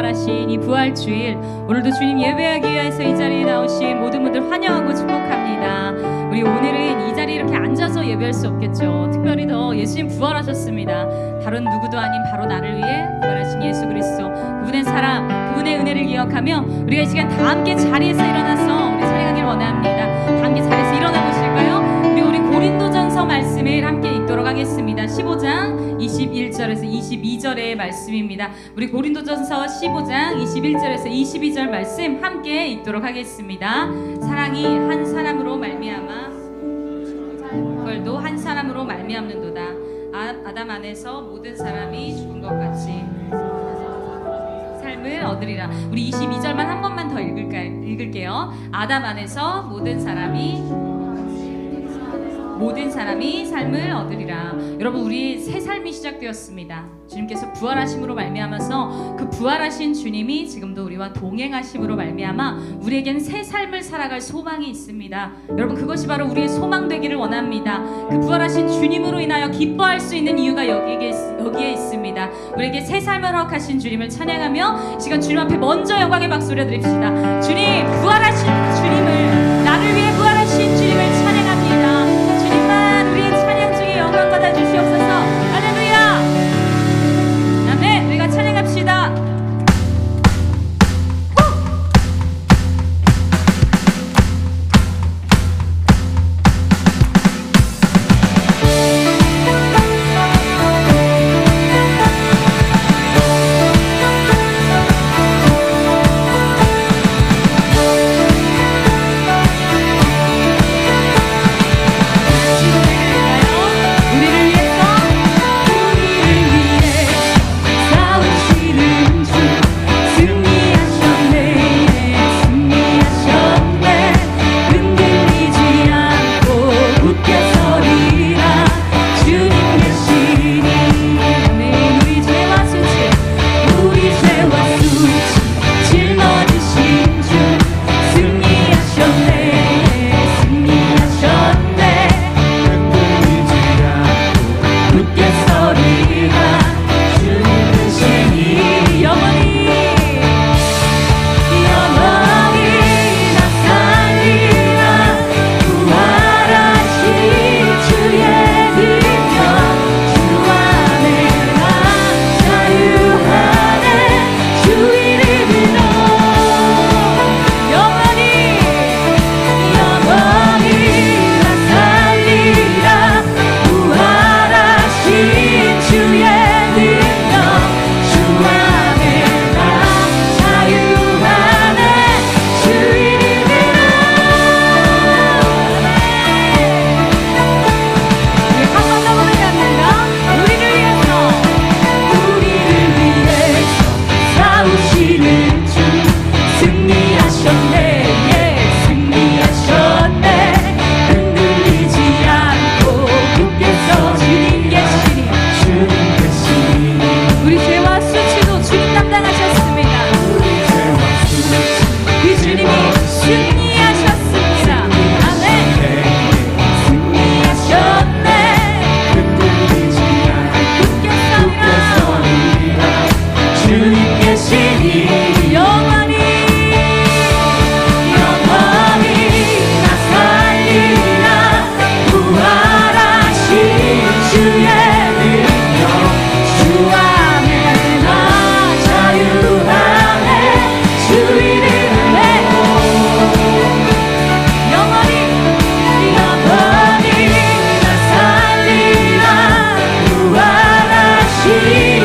부활하신 이 부활주일, 오늘도 주님 예배하기 위해서 이 자리에 나오신 모든 분들 환영하고 축복합니다. 우리 오늘은 이 자리에 이렇게 앉아서 예배할 수 없겠죠. 특별히 더 예수님 부활하셨습니다. 다른 누구도 아닌 바로 나를 위해 부활하신 예수 그리스도, 그분의 사랑, 그분의 은혜를 기억하며 우리가 이 시간 다 함께 자리에서 일어나서 우리 찬양하기를 원합니다. 다 함께 자리에서 일어나 보실까요? 우리 고린도전서 말씀을 함께 읽도록 하겠습니다. 15장 21절에서 22절의 말씀입니다. 우리 고린도전서 15장 21절에서 22절 말씀 함께 읽도록 하겠습니다. 사랑이 한 사람으로 말미암아 벌도 한 사람으로 말미암는도다. 아담 안에서 모든 사람이 죽은 것 같이 삶을 얻으리라. 우리 22절만 한 번만 더 읽을게요. 아담 안에서 모든 사람이 삶을 얻으리라. 여러분, 우리 새 삶이 시작되었습니다. 주님께서 부활하심으로 말미암아서 그 부활하신 주님이 지금도 우리와 동행하심으로 말미암아 우리에겐 새 삶을 살아갈 소망이 있습니다. 여러분, 그것이 바로 우리의 소망 되기를 원합니다. 그 부활하신 주님으로 인하여 기뻐할 수 있는 이유가 여기에 있습니다. 우리에게 새 삶을 허락하신 주님을 찬양하며 이 시간 주님 앞에 먼저 영광의 박수 올려드립시다. 주님, 부활하신 주님을, 나를 위해 부활하신 주님을 찬양합니다. 우리의 찬양 중에 영광 받아 주시옵소서. 할렐루야. 아멘. 우리가 찬양합시다.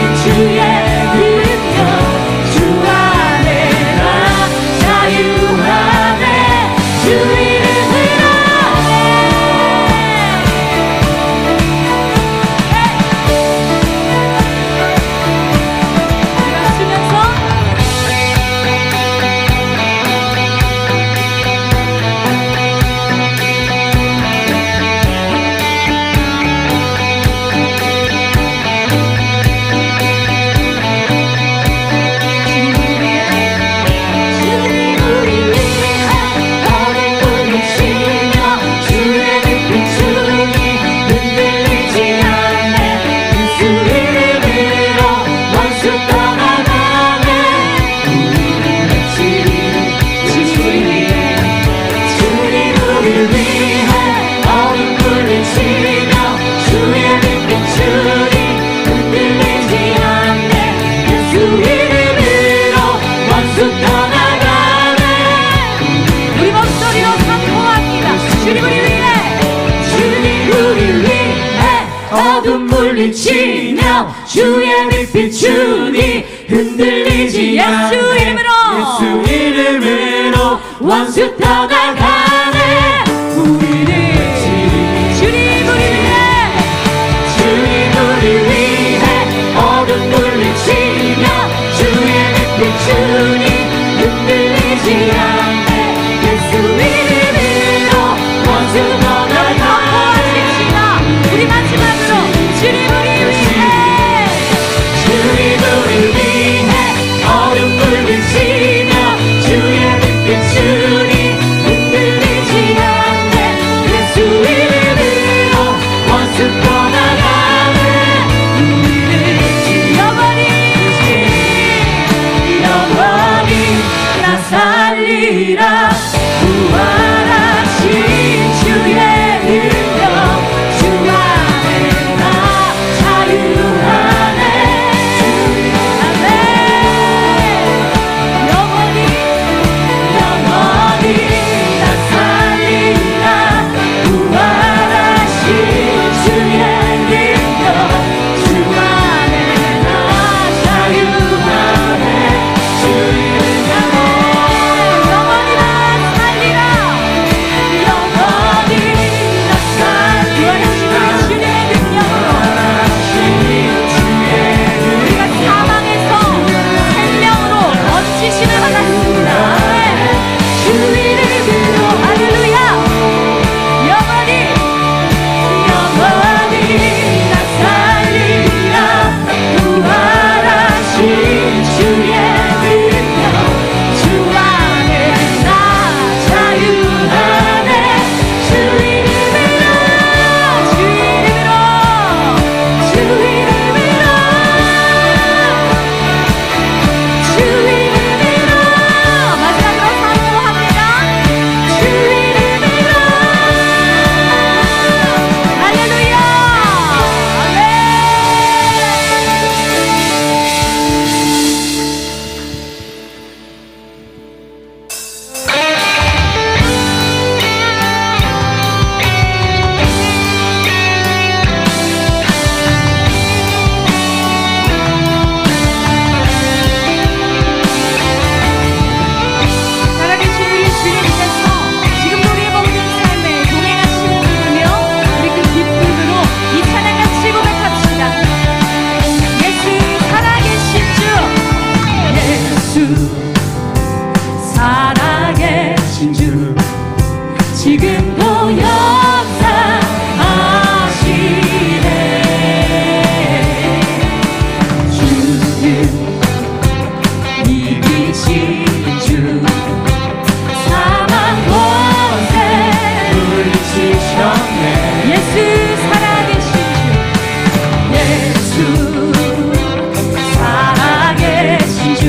주의 능력 주 물리치며 주의 빛 비추니 흔들리지 않네. 예수 이름으로 원수 떠나가네. 우리는 주님 우리 위해 어둠 물리치며 주의 빛 비추니 흔들리지 않네. 예수 이름으로 원수 떠나가네. 우리 마지막으로 주님 우리 위해 어둠 물리치며 주의 빛 비추니 흔들리지 않네. 예수 이름으로 원수 떠나가네. 우리는 영원히 나 살리라. 부활하신 주의 능력 주 안에 나 자유하네. 영원히 나 살리라. 부활하신 주의 능력 주 안에 나 자유하네. 주 이름 안에 영원히 나 살리라. 영원히 나 살리라. 주의 능력으로 우리가 사망에서 생명으로 거치심을 받았습니다. 주 이름으로 할렐루야. 영원히 나 살리라. 부활하신 주의 능력 주 안에 나 자유하네. 주 이름으로 마지막으로 사모합니다. 주 이름으로 할렐루야. 살아계신 우리 주님께서 지금도 우리의 모든 삶에 동행하시고 계시며 우리 그 기쁨으로 이 찬양 같이 고백합시다. 예수 살아계신 주, 예수 살아계신 주 지금도 역사하시네. 주는 이기신 주 사망 권세 물리치셨네. 예수 살아계신 예수 살아계신 주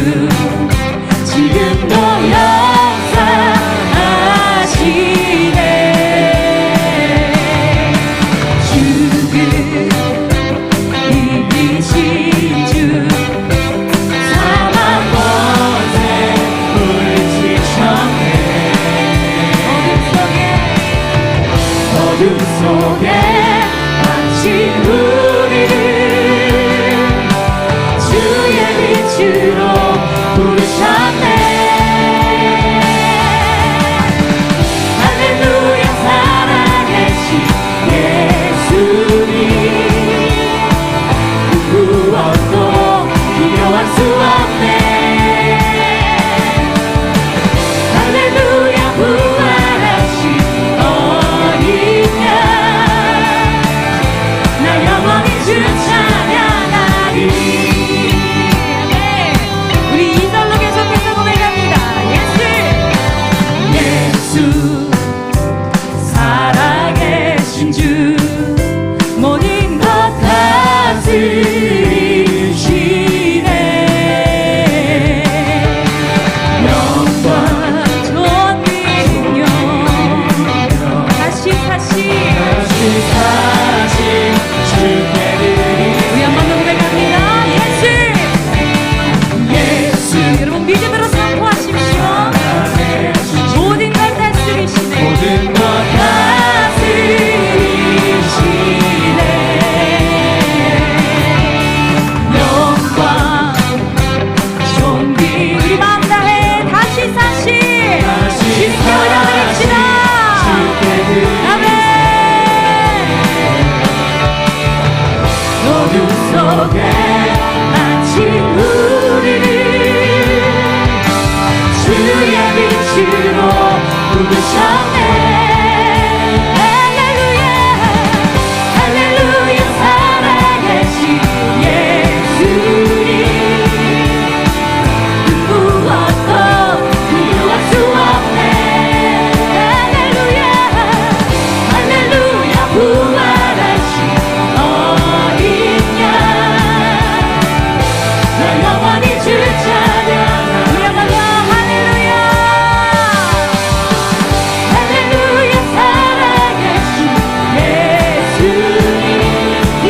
부르셨네. 할렐루야 할렐루야 살아계신 예수님 그 무엇도 비교할 수 없네. 할렐루야 할렐루야 부활하신 어린 양 너 영원히 주 찬양하리. 우리야말로 할렐루야 할렐루야 살아계신 예수님 그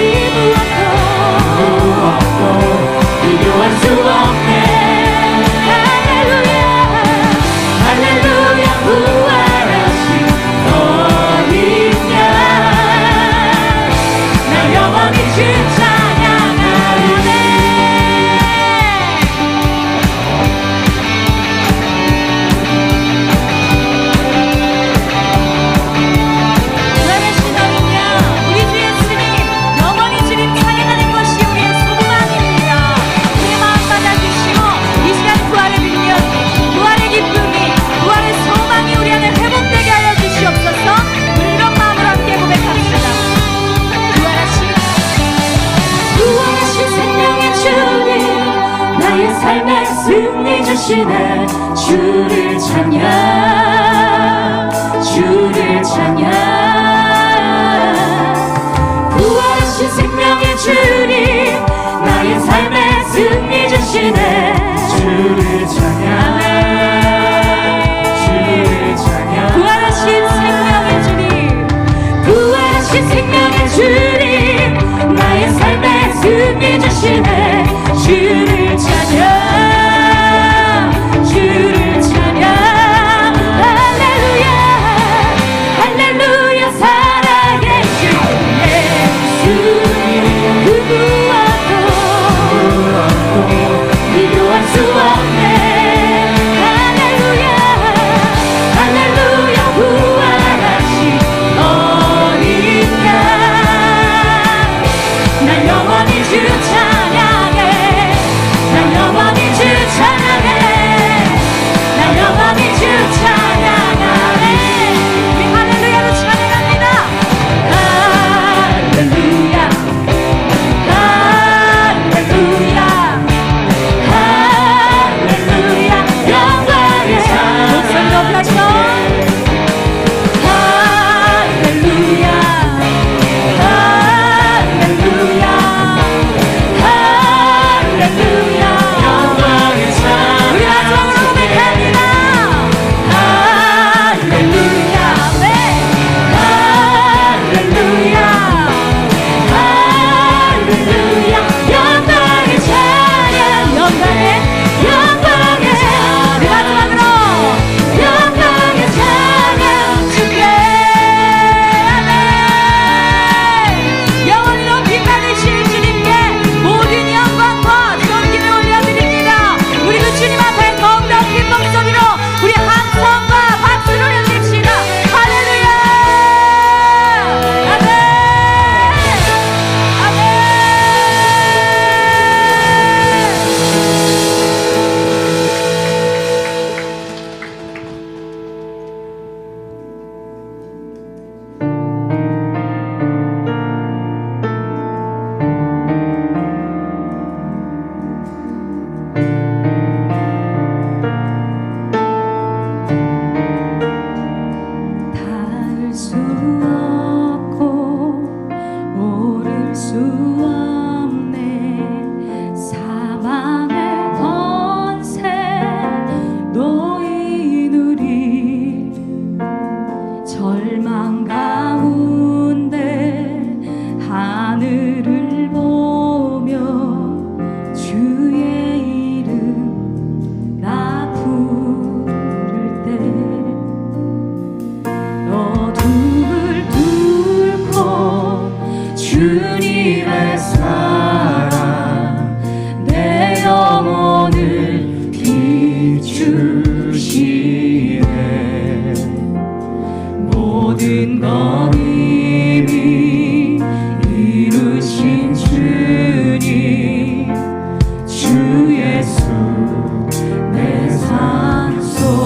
무엇도 비교할 수 없네. 할렐루야 할렐루야 부활하신 어린 양 나 영원히 주 찬양하리네. 살아계신 어린 양 우리 주 예수님 영원히 주님 찬양하는 것이 우리의 소망입니다. 우리의 마음 받아주시고 이 시간 부활의 능력 부활의 기쁨이 부활의 소망이 우리 안에 회복되게 하여 주시옵소서. 우리 이런 마음으로 함께 고백합시다. 부활하신 생명의 주님 나의 삶에 승리 주시네. 주를 찬양 주를 찬양 부활하신 생명의 주님 나의 삶에 승리 주시네. 주를 찬양 주를 찬양 부활하신 생명의 주님 부활하신 생명의 주님 나의 삶에 승리 주시네. 주를 찬양 주를 찬양 할렐루야 할렐루야 살아계신 예수님 그 무엇도 비교할 수 없네. 할렐루야 할렐루야 부활하신 어린 양 나 영원히 주 찬양해. 나 영원히 주 찬양해. 나 영원히 주 찬양하네. 우리 할렐루야로 찬양합니다. 할렐루야 할렐루야 할렐루야 영광의 목소리 높여서 할렐루야 할렐루야 할렐루야 영광의 산 우리 마지막으로 고백합니다. 할렐루야 네 할렐루야 할렐루야 영광의 찬양 영광의 우리 마지막으로 영광의 찬양 주께 아멘. 영원히 높이 받으실 주님께 모든 영광과 존귀를 올려드립니다. 우리 그 주님 앞에 더욱더 큰 목소리로 우리 함성과 박수를 올려드립시다. 할렐루야 아멘 아멘. 닿을 수 없고 오를 수 없네. 사망의 권세 너희 누리 절망 가운데 하늘을 보며 주의 이름 나 부를 때 어둠을 뚫고 주님의 사랑 내 영혼을 비추시네. 모든 것 이미 이루신 주님 주 예수 내 산소가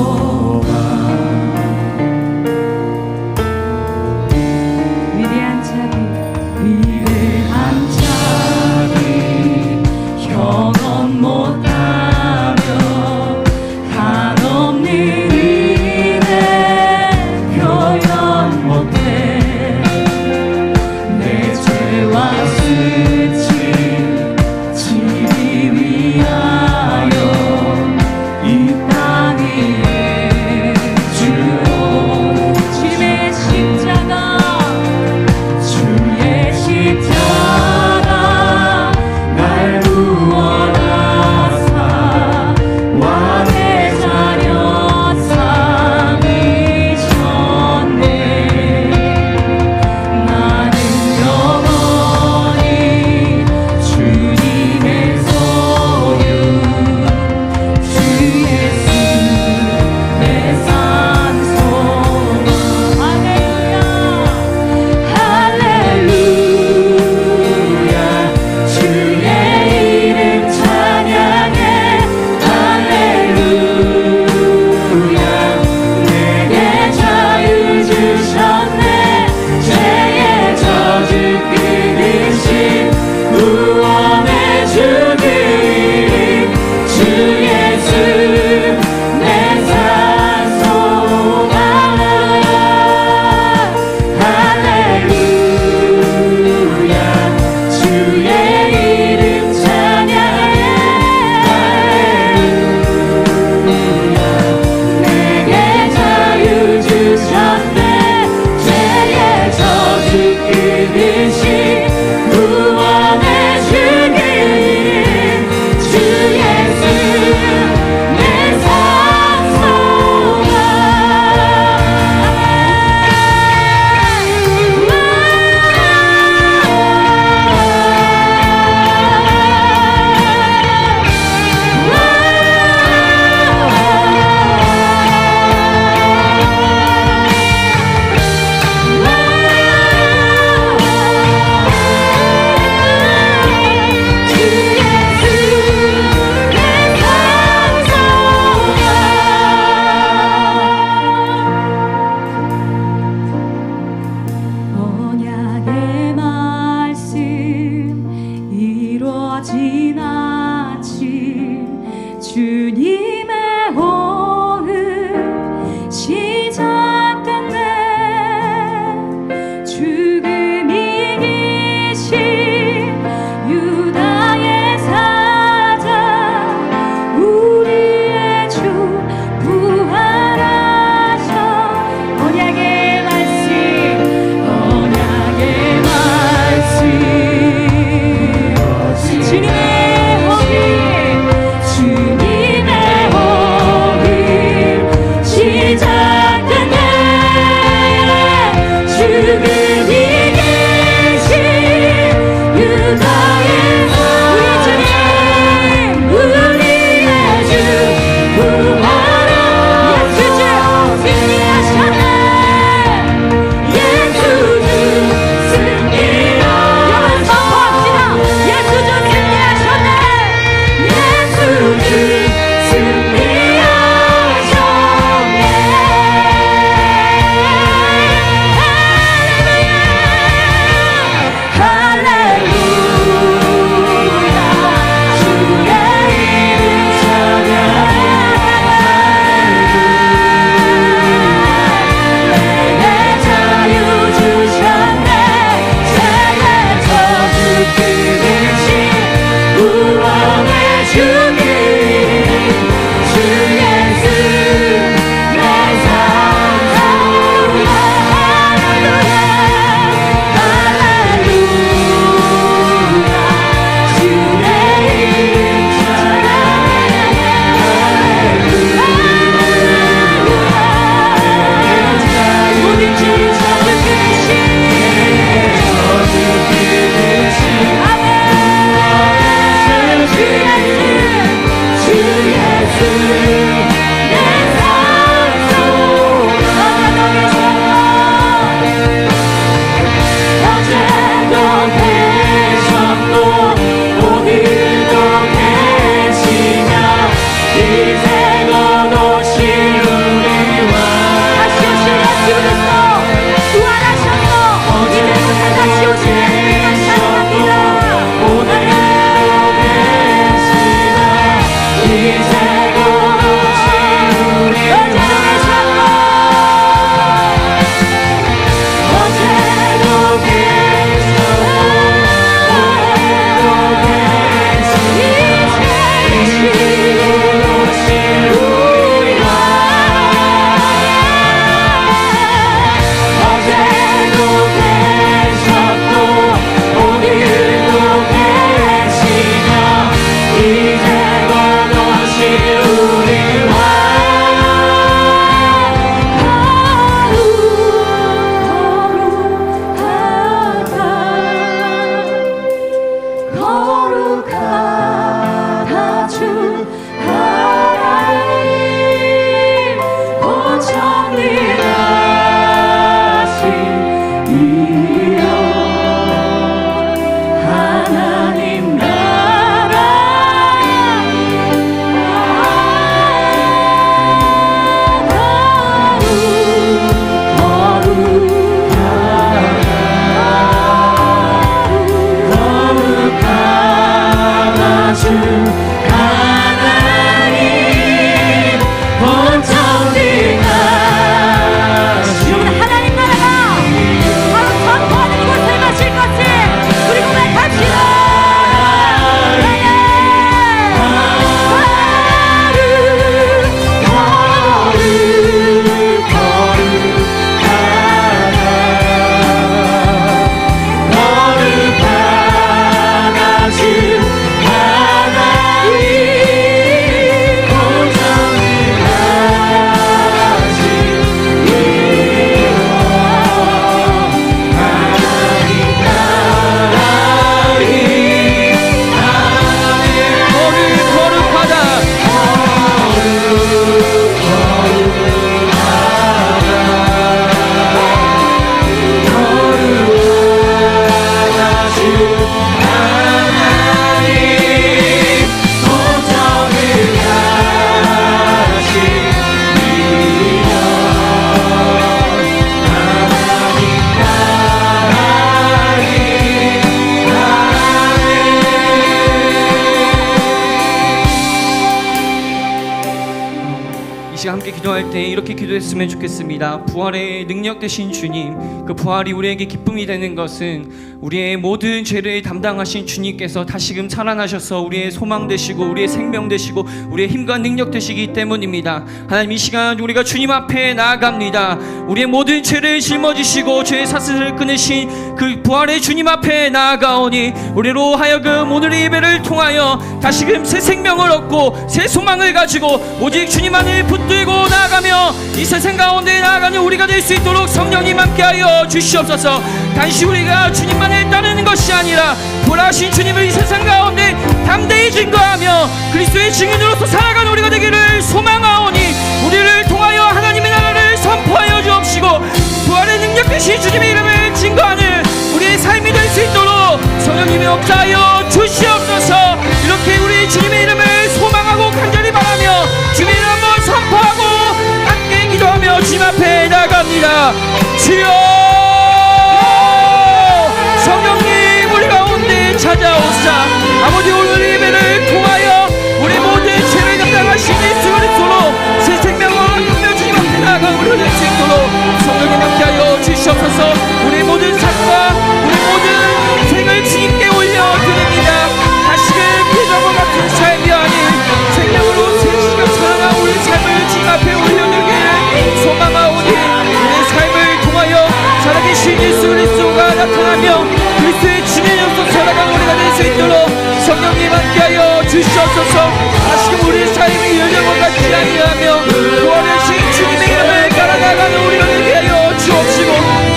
시간 함께 기도할 때 이렇게 기도했으면 좋겠습니다. 부활의 능력 되신 주님, 그 부활이 우리에게 기쁨이 되는 것은 우리의 모든 죄를 담당하신 주님께서 다시금 살아나셔서 우리의 소망 되시고 우리의 생명 되시고 우리의 힘과 능력 되시기 때문입니다. 하나님, 이 시간 우리가 주님 앞에 나아갑니다. 우리의 모든 죄를 짊어지시고 죄의 사슬을 끊으신 그 부활의 주님 앞에 나아가오니 우리로 하여금 오늘의 예배를 통하여 다시금 새 생명을 얻고 새 소망을 가지고 오직 주님만을 붙들고 나아가며 이 세상 가운데 나아가는 우리가 될 수 있도록 성령님 함께하여 주시옵소서. 단지 우리가 주님만을 따르는 것이 아니라 부활하신 주님을 이 세상 가운데 담대히 증거하며 그리스도의 증인으로서 살아가는 우리가 되기를 소망하오니 우리를 통하여 하나님의 나라를 선포하여 주옵시고 부활의 능력 되신 주님의 이름을 증거하는 우리의 삶이 될 수 있도록 성령님이 역사하여 주시옵소서. 이렇게 우리 주님의 이름을 소망하고 간절히 바라며 주님의 이름 한번 선포하고 함께 기도하며 주님 앞에 나아갑니다. 주여, 성령님 우리 가운데 찾아오사 아버지, 오늘 예배를 통하여 우리 모든 죄를 담당하신 예수 그리스도로 새 생명을 얻으며 주님 앞에 나아가 우리가 될 수 있도록 성령님 함께하여 주시옵소서. 우리 모든 삶과 우리 모든 인생을 주님께 올려드립니다. 다시금 피조물 같은 삶이 아닌 생명으로 새 시간 살아나 우리 삶을 주님 앞에 올려드리기를 소망하오니 우리의 삶을 통하여 살아계신 예수 그리스도가 나타나며 그리스도의 주민으로서 살아가는 우리가 될 수 있도록 성령님 함께하여 주시옵소서. 다시금 우리의 삶이 열정과 같지 아니하며 부활하신 주님의 이름을 따라나가는 우리가 되게 하여 주옵시고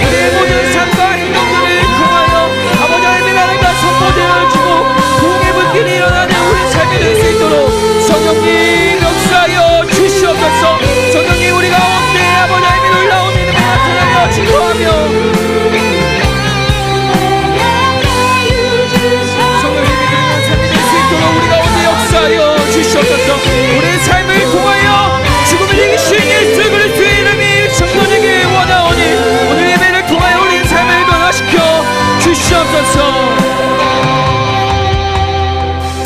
우리의 모든 삶과 행동들을 통하여 아버지 하나님의 나라가 선포되어지고 부흥의 불길이 일어나는 우리 삶이 될 수 있도록 성령님 역사하여 주시옵소서. 성령님 우리 가운데 아버지 하나님의 놀라운 이름을 나타나며 증거하며 주시옵소서. 우리의 삶을 통하여 죽음을 이기신 예수 그리스도의 이름이 증거되길 원하오니 오늘 예배를 통하여 우리의 삶을 변화시켜 주시옵소서.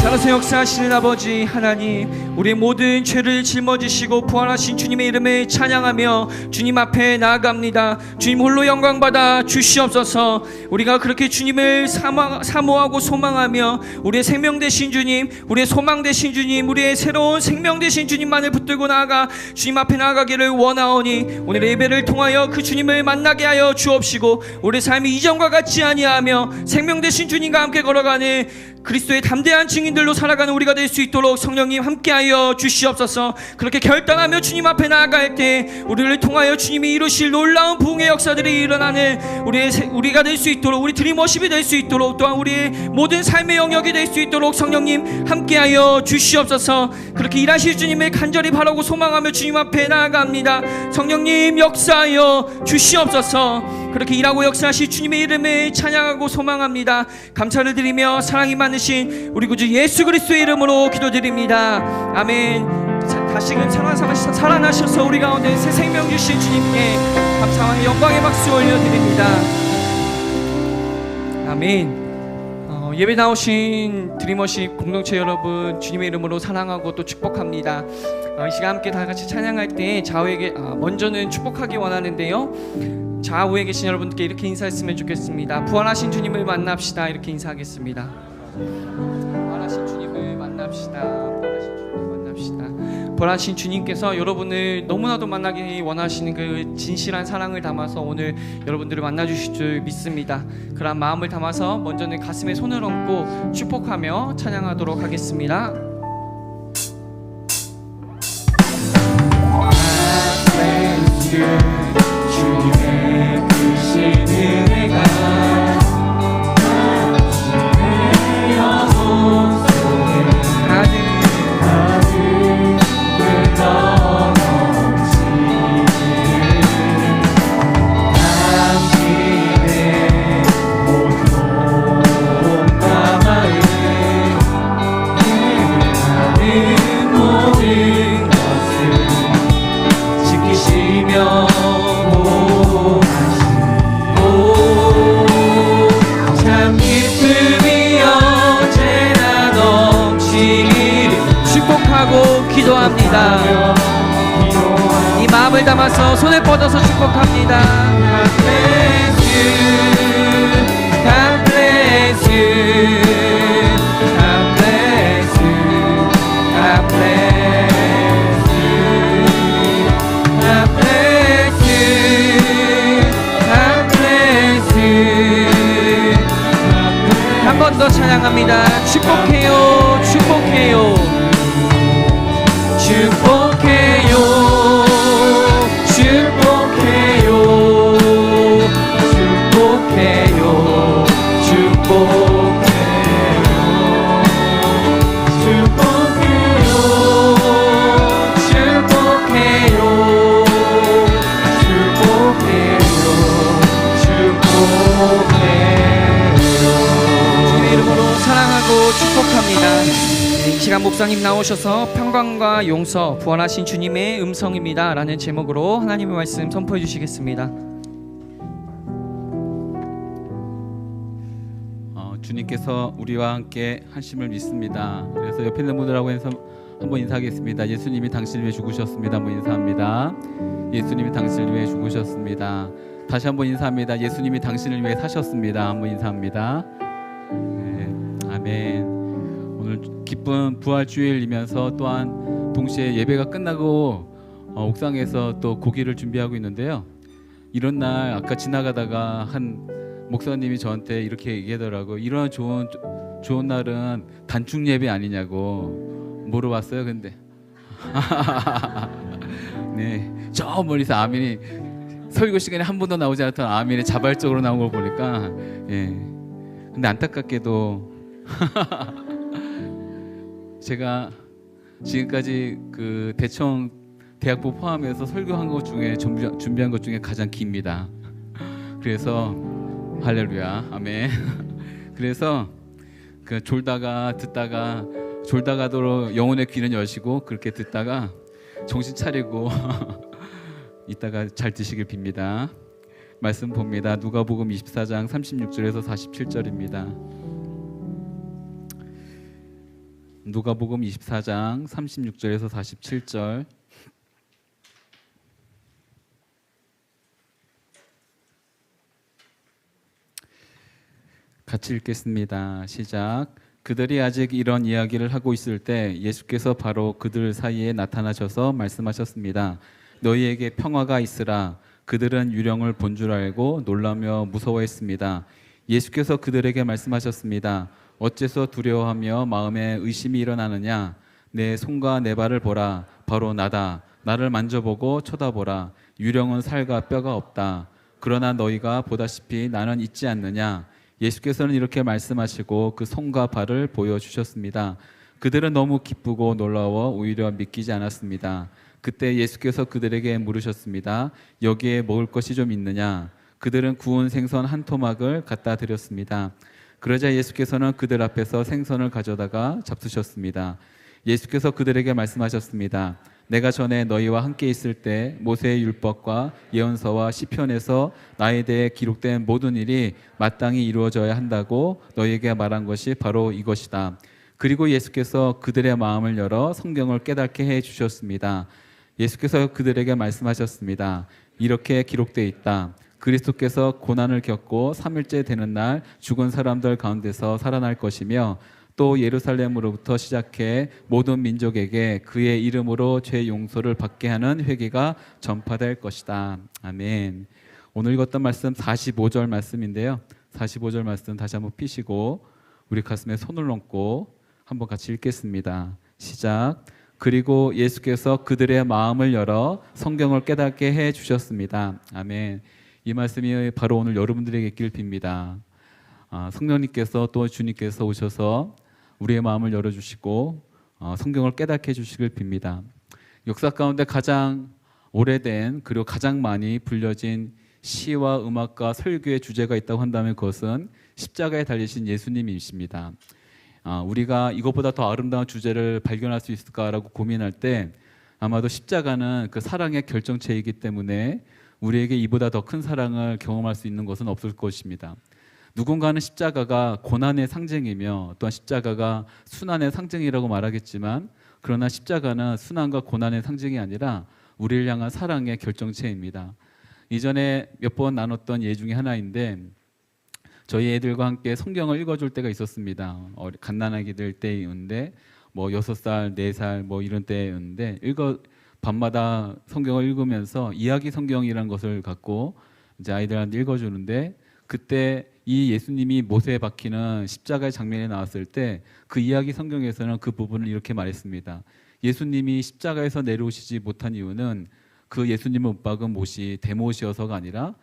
살아서 역사하시는 아버지 하나님, 우리의 모든 죄를 짊어지시고 부활하신 주님의 이름을 찬양하며 주님 앞에 나아갑니다. 주님 홀로 영광받아 주시옵소서. 우리가 그렇게 주님을 사모하고 소망하며 우리의 생명 되신 주님, 우리의 소망 되신 주님, 우리의 새로운 생명 되신 주님만을 붙들고 나아가 주님 앞에 나아가기를 원하오니 오늘 예배를 통하여 그 주님을 만나게 하여 주옵시고 우리의 삶이 이전과 같지 아니하며 생명 되신 주님과 함께 걸어가는 그리스도의 담대한 증인들로 살아가는 우리가 될 수 있도록 성령님 함께하여 주시옵소서. 그렇게 결단하며 주님 앞에 나아갈 때 우리를 통하여 주님이 이루실 놀라운 부흥의 역사들이 일어나는 우리가 될 수 있도록, 우리 드림워십이 될 수 있도록, 또한 우리의 모든 삶의 영역이 될 수 있도록 성령님 함께하여 주시옵소서. 그렇게 일하실 주님을 간절히 바라고 소망하며 주님 앞에 나아갑니다. 성령님 역사하여 주시옵소서. 그렇게 일하고 역사하실 주님의 이름을 찬양하고 소망합니다. 감사를 드리며 사랑이 많으신 우리 구주 예수 그리스도의 이름으로 기도드립니다. 아멘. 다시금 살아나셔서 우리 가운데 새 생명 주신 주님께 감사와 영광의 박수 올려드립니다. 아멘. 예배 나오신 드림워십 공동체 여러분, 주님의 이름으로 사랑하고 또 축복합니다. 이 시간 함께 다 같이 찬양할 때 좌우에게 먼저는 축복하기 원하는데요, 좌우에 계신 여러분께 이렇게 인사했으면 좋겠습니다. 부활하신 주님을 만납시다. 이렇게 인사하겠습니다. 부활하신 주님을 만납시다. 부활하신 주님을 만납시다. 부활하신 주님께서 여러분을 너무나도 만나기 원하시는 그 진실한 사랑을 담아서 오늘 여러분들을 만나주실 줄 믿습니다. 그런 마음을 담아서 먼저는 가슴에 손을 얹고 축복하며 찬양하도록 하겠습니다. 주님의 크신 은혜가 당신의 영혼 속에 가득 흘러넘치는 당신의 모든 몸과 마음 하는 모든 것을 지키시며 참 기쁨이 언제나 넘치기를 축복하고 기도합니다. 마음을 담아서 손에 뻗어서 축복합니다. God bless you. God bless you. God bless you. God bless you. God bless you. God bless you. 한 번 더 찬양합니다. 축복해요. 축복해요. 축복해요. 축복해요. 축복해요. 축복해요. 축복해요. 축복해요. 축복해요. 주님의 이름으로 사랑하고 축복합니다. 이 시간 목사님 나오셔서 평강과 용서, 부활하신 주님의 음성입니다 라는 제목으로 하나님의 말씀 선포해 주시겠습니다. 주님께서 우리와 함께 하심을 믿습니다. 그래서 옆에 있는 분들하고 해서 한번 인사하겠습니다. 예수님이 당신을 위해 죽으셨습니다. 한번 인사합니다. 예수님이 당신을 위해 죽으셨습니다. 다시 한번 인사합니다. 예수님이 당신을 위해 사셨습니다. 한번 인사합니다. 네, 아멘. 오늘 기쁜 부활주일이면서 또한 동시에 예배가 끝나고 옥상에서 또 고기를 준비하고 있는데요. 이런 날 아까 지나가다가 한 목사님이 저한테 이렇게 얘기하더라고요. 이런 좋은 날은 단축 예배 아니냐고 물어봤어요. 근데 네, 저 멀리서 아멘이 설교 시간에 한 번도 나오지 않았던 아멘이 자발적으로 나온 걸 보니까 예. 근데 안타깝게도 제가 지금까지 그 대청 대학부 포함해서 설교한 것 중에 준비한 것 중에 가장 깁니다. 그래서 할렐루야, 아멘. 그래서 그 졸다가도 영혼의 귀는 여시고 그렇게 듣다가 정신 차리고 이따가 잘 드시길 빕니다. 말씀 봅니다. 누가복음 24장 36절에서 47절입니다. 누가복음 24장 36절에서 47절. 같이 읽겠습니다. 시작. 그들이 아직 이런 이야기를 하고 있을 때 예수께서 바로 그들 사이에 나타나셔서 말씀하셨습니다. 너희에게 평화가 있으라. 그들은 유령을 본 줄 알고 놀라며 무서워했습니다. 예수께서 그들에게 말씀하셨습니다. 어째서 두려워하며 마음에 의심이 일어나느냐? 내 손과 내 발을 보라. 바로 나다. 나를 만져보고 쳐다보라. 유령은 살과 뼈가 없다. 그러나 너희가 보다시피 나는 있지 않느냐? 예수께서는 이렇게 말씀하시고 그 손과 발을 보여주셨습니다. 그들은 너무 기쁘고 놀라워 오히려 믿기지 않았습니다. 그때 예수께서 그들에게 물으셨습니다. 여기에 먹을 것이 좀 있느냐? 그들은 구운 생선 한 토막을 갖다 드렸습니다. 그러자 예수께서는 그들 앞에서 생선을 가져다가 잡수셨습니다. 예수께서 그들에게 말씀하셨습니다. 내가 전에 너희와 함께 있을 때 모세의 율법과 예언서와 시편에서 나에 대해 기록된 모든 일이 마땅히 이루어져야 한다고 너희에게 말한 것이 바로 이것이다. 그리고 예수께서 그들의 마음을 열어 성경을 깨닫게 해 주셨습니다. 예수께서 그들에게 말씀하셨습니다. 이렇게 기록되어 있다. 그리스도께서 고난을 겪고 3일째 되는 날 죽은 사람들 가운데서 살아날 것이며 또 예루살렘으로부터 시작해 모든 민족에게 그의 이름으로 죄 용서를 받게 하는 회개가 전파될 것이다. 아멘. 오늘 읽었던 말씀 45절 말씀인데요. 45절 말씀 다시 한번 피시고 우리 가슴에 손을 얹고 한번 같이 읽겠습니다. 시작. 그리고 예수께서 그들의 마음을 열어 성경을 깨닫게 해 주셨습니다. 아멘. 이 말씀이 바로 오늘 여러분들에게 있길 빕니다. 성령님께서 또 주님께서 오셔서 우리의 마음을 열어주시고 성경을 깨닫게 해주시길 빕니다. 역사 가운데 가장 오래된 그리고 가장 많이 불려진 시와 음악과 설교의 주제가 있다고 한다면 그것은 십자가에 달리신 예수님이십니다. 우리가 이것보다 더 아름다운 주제를 발견할 수 있을까라고 고민할 때 아마도 십자가는 그 사랑의 결정체이기 때문에 우리에게 이보다 더 큰 사랑을 경험할 수 있는 것은 없을 것입니다. 누군가는 십자가가 고난의 상징이며 또한 십자가가 순환의 상징이라고 말하겠지만 그러나 십자가는 순환과 고난의 상징이 아니라 우리를 향한 사랑의 결정체입니다. 이전에 몇 번 나눴던 예 중에 하나인데 저희 애들과 함께 성경을 읽어줄 때가 있었습니다. 갓난아기 될 때였는데 뭐 6살, 4살 뭐 이런 때였는데 밤마다 성경을 읽으면서 이야기 성경이라는 것을 갖고 이제 아이들한테 읽어주는데 그때 이 예수님이 못에 박히는 십자가의 장면에 나왔을 때 그 이야기 성경에서는 그 부분을 이렇게 말했습니다. 예수님이 십자가에서 내려오시지 못한 이유는 그 예수님을 못 박은 못이 대못이어서가 아니라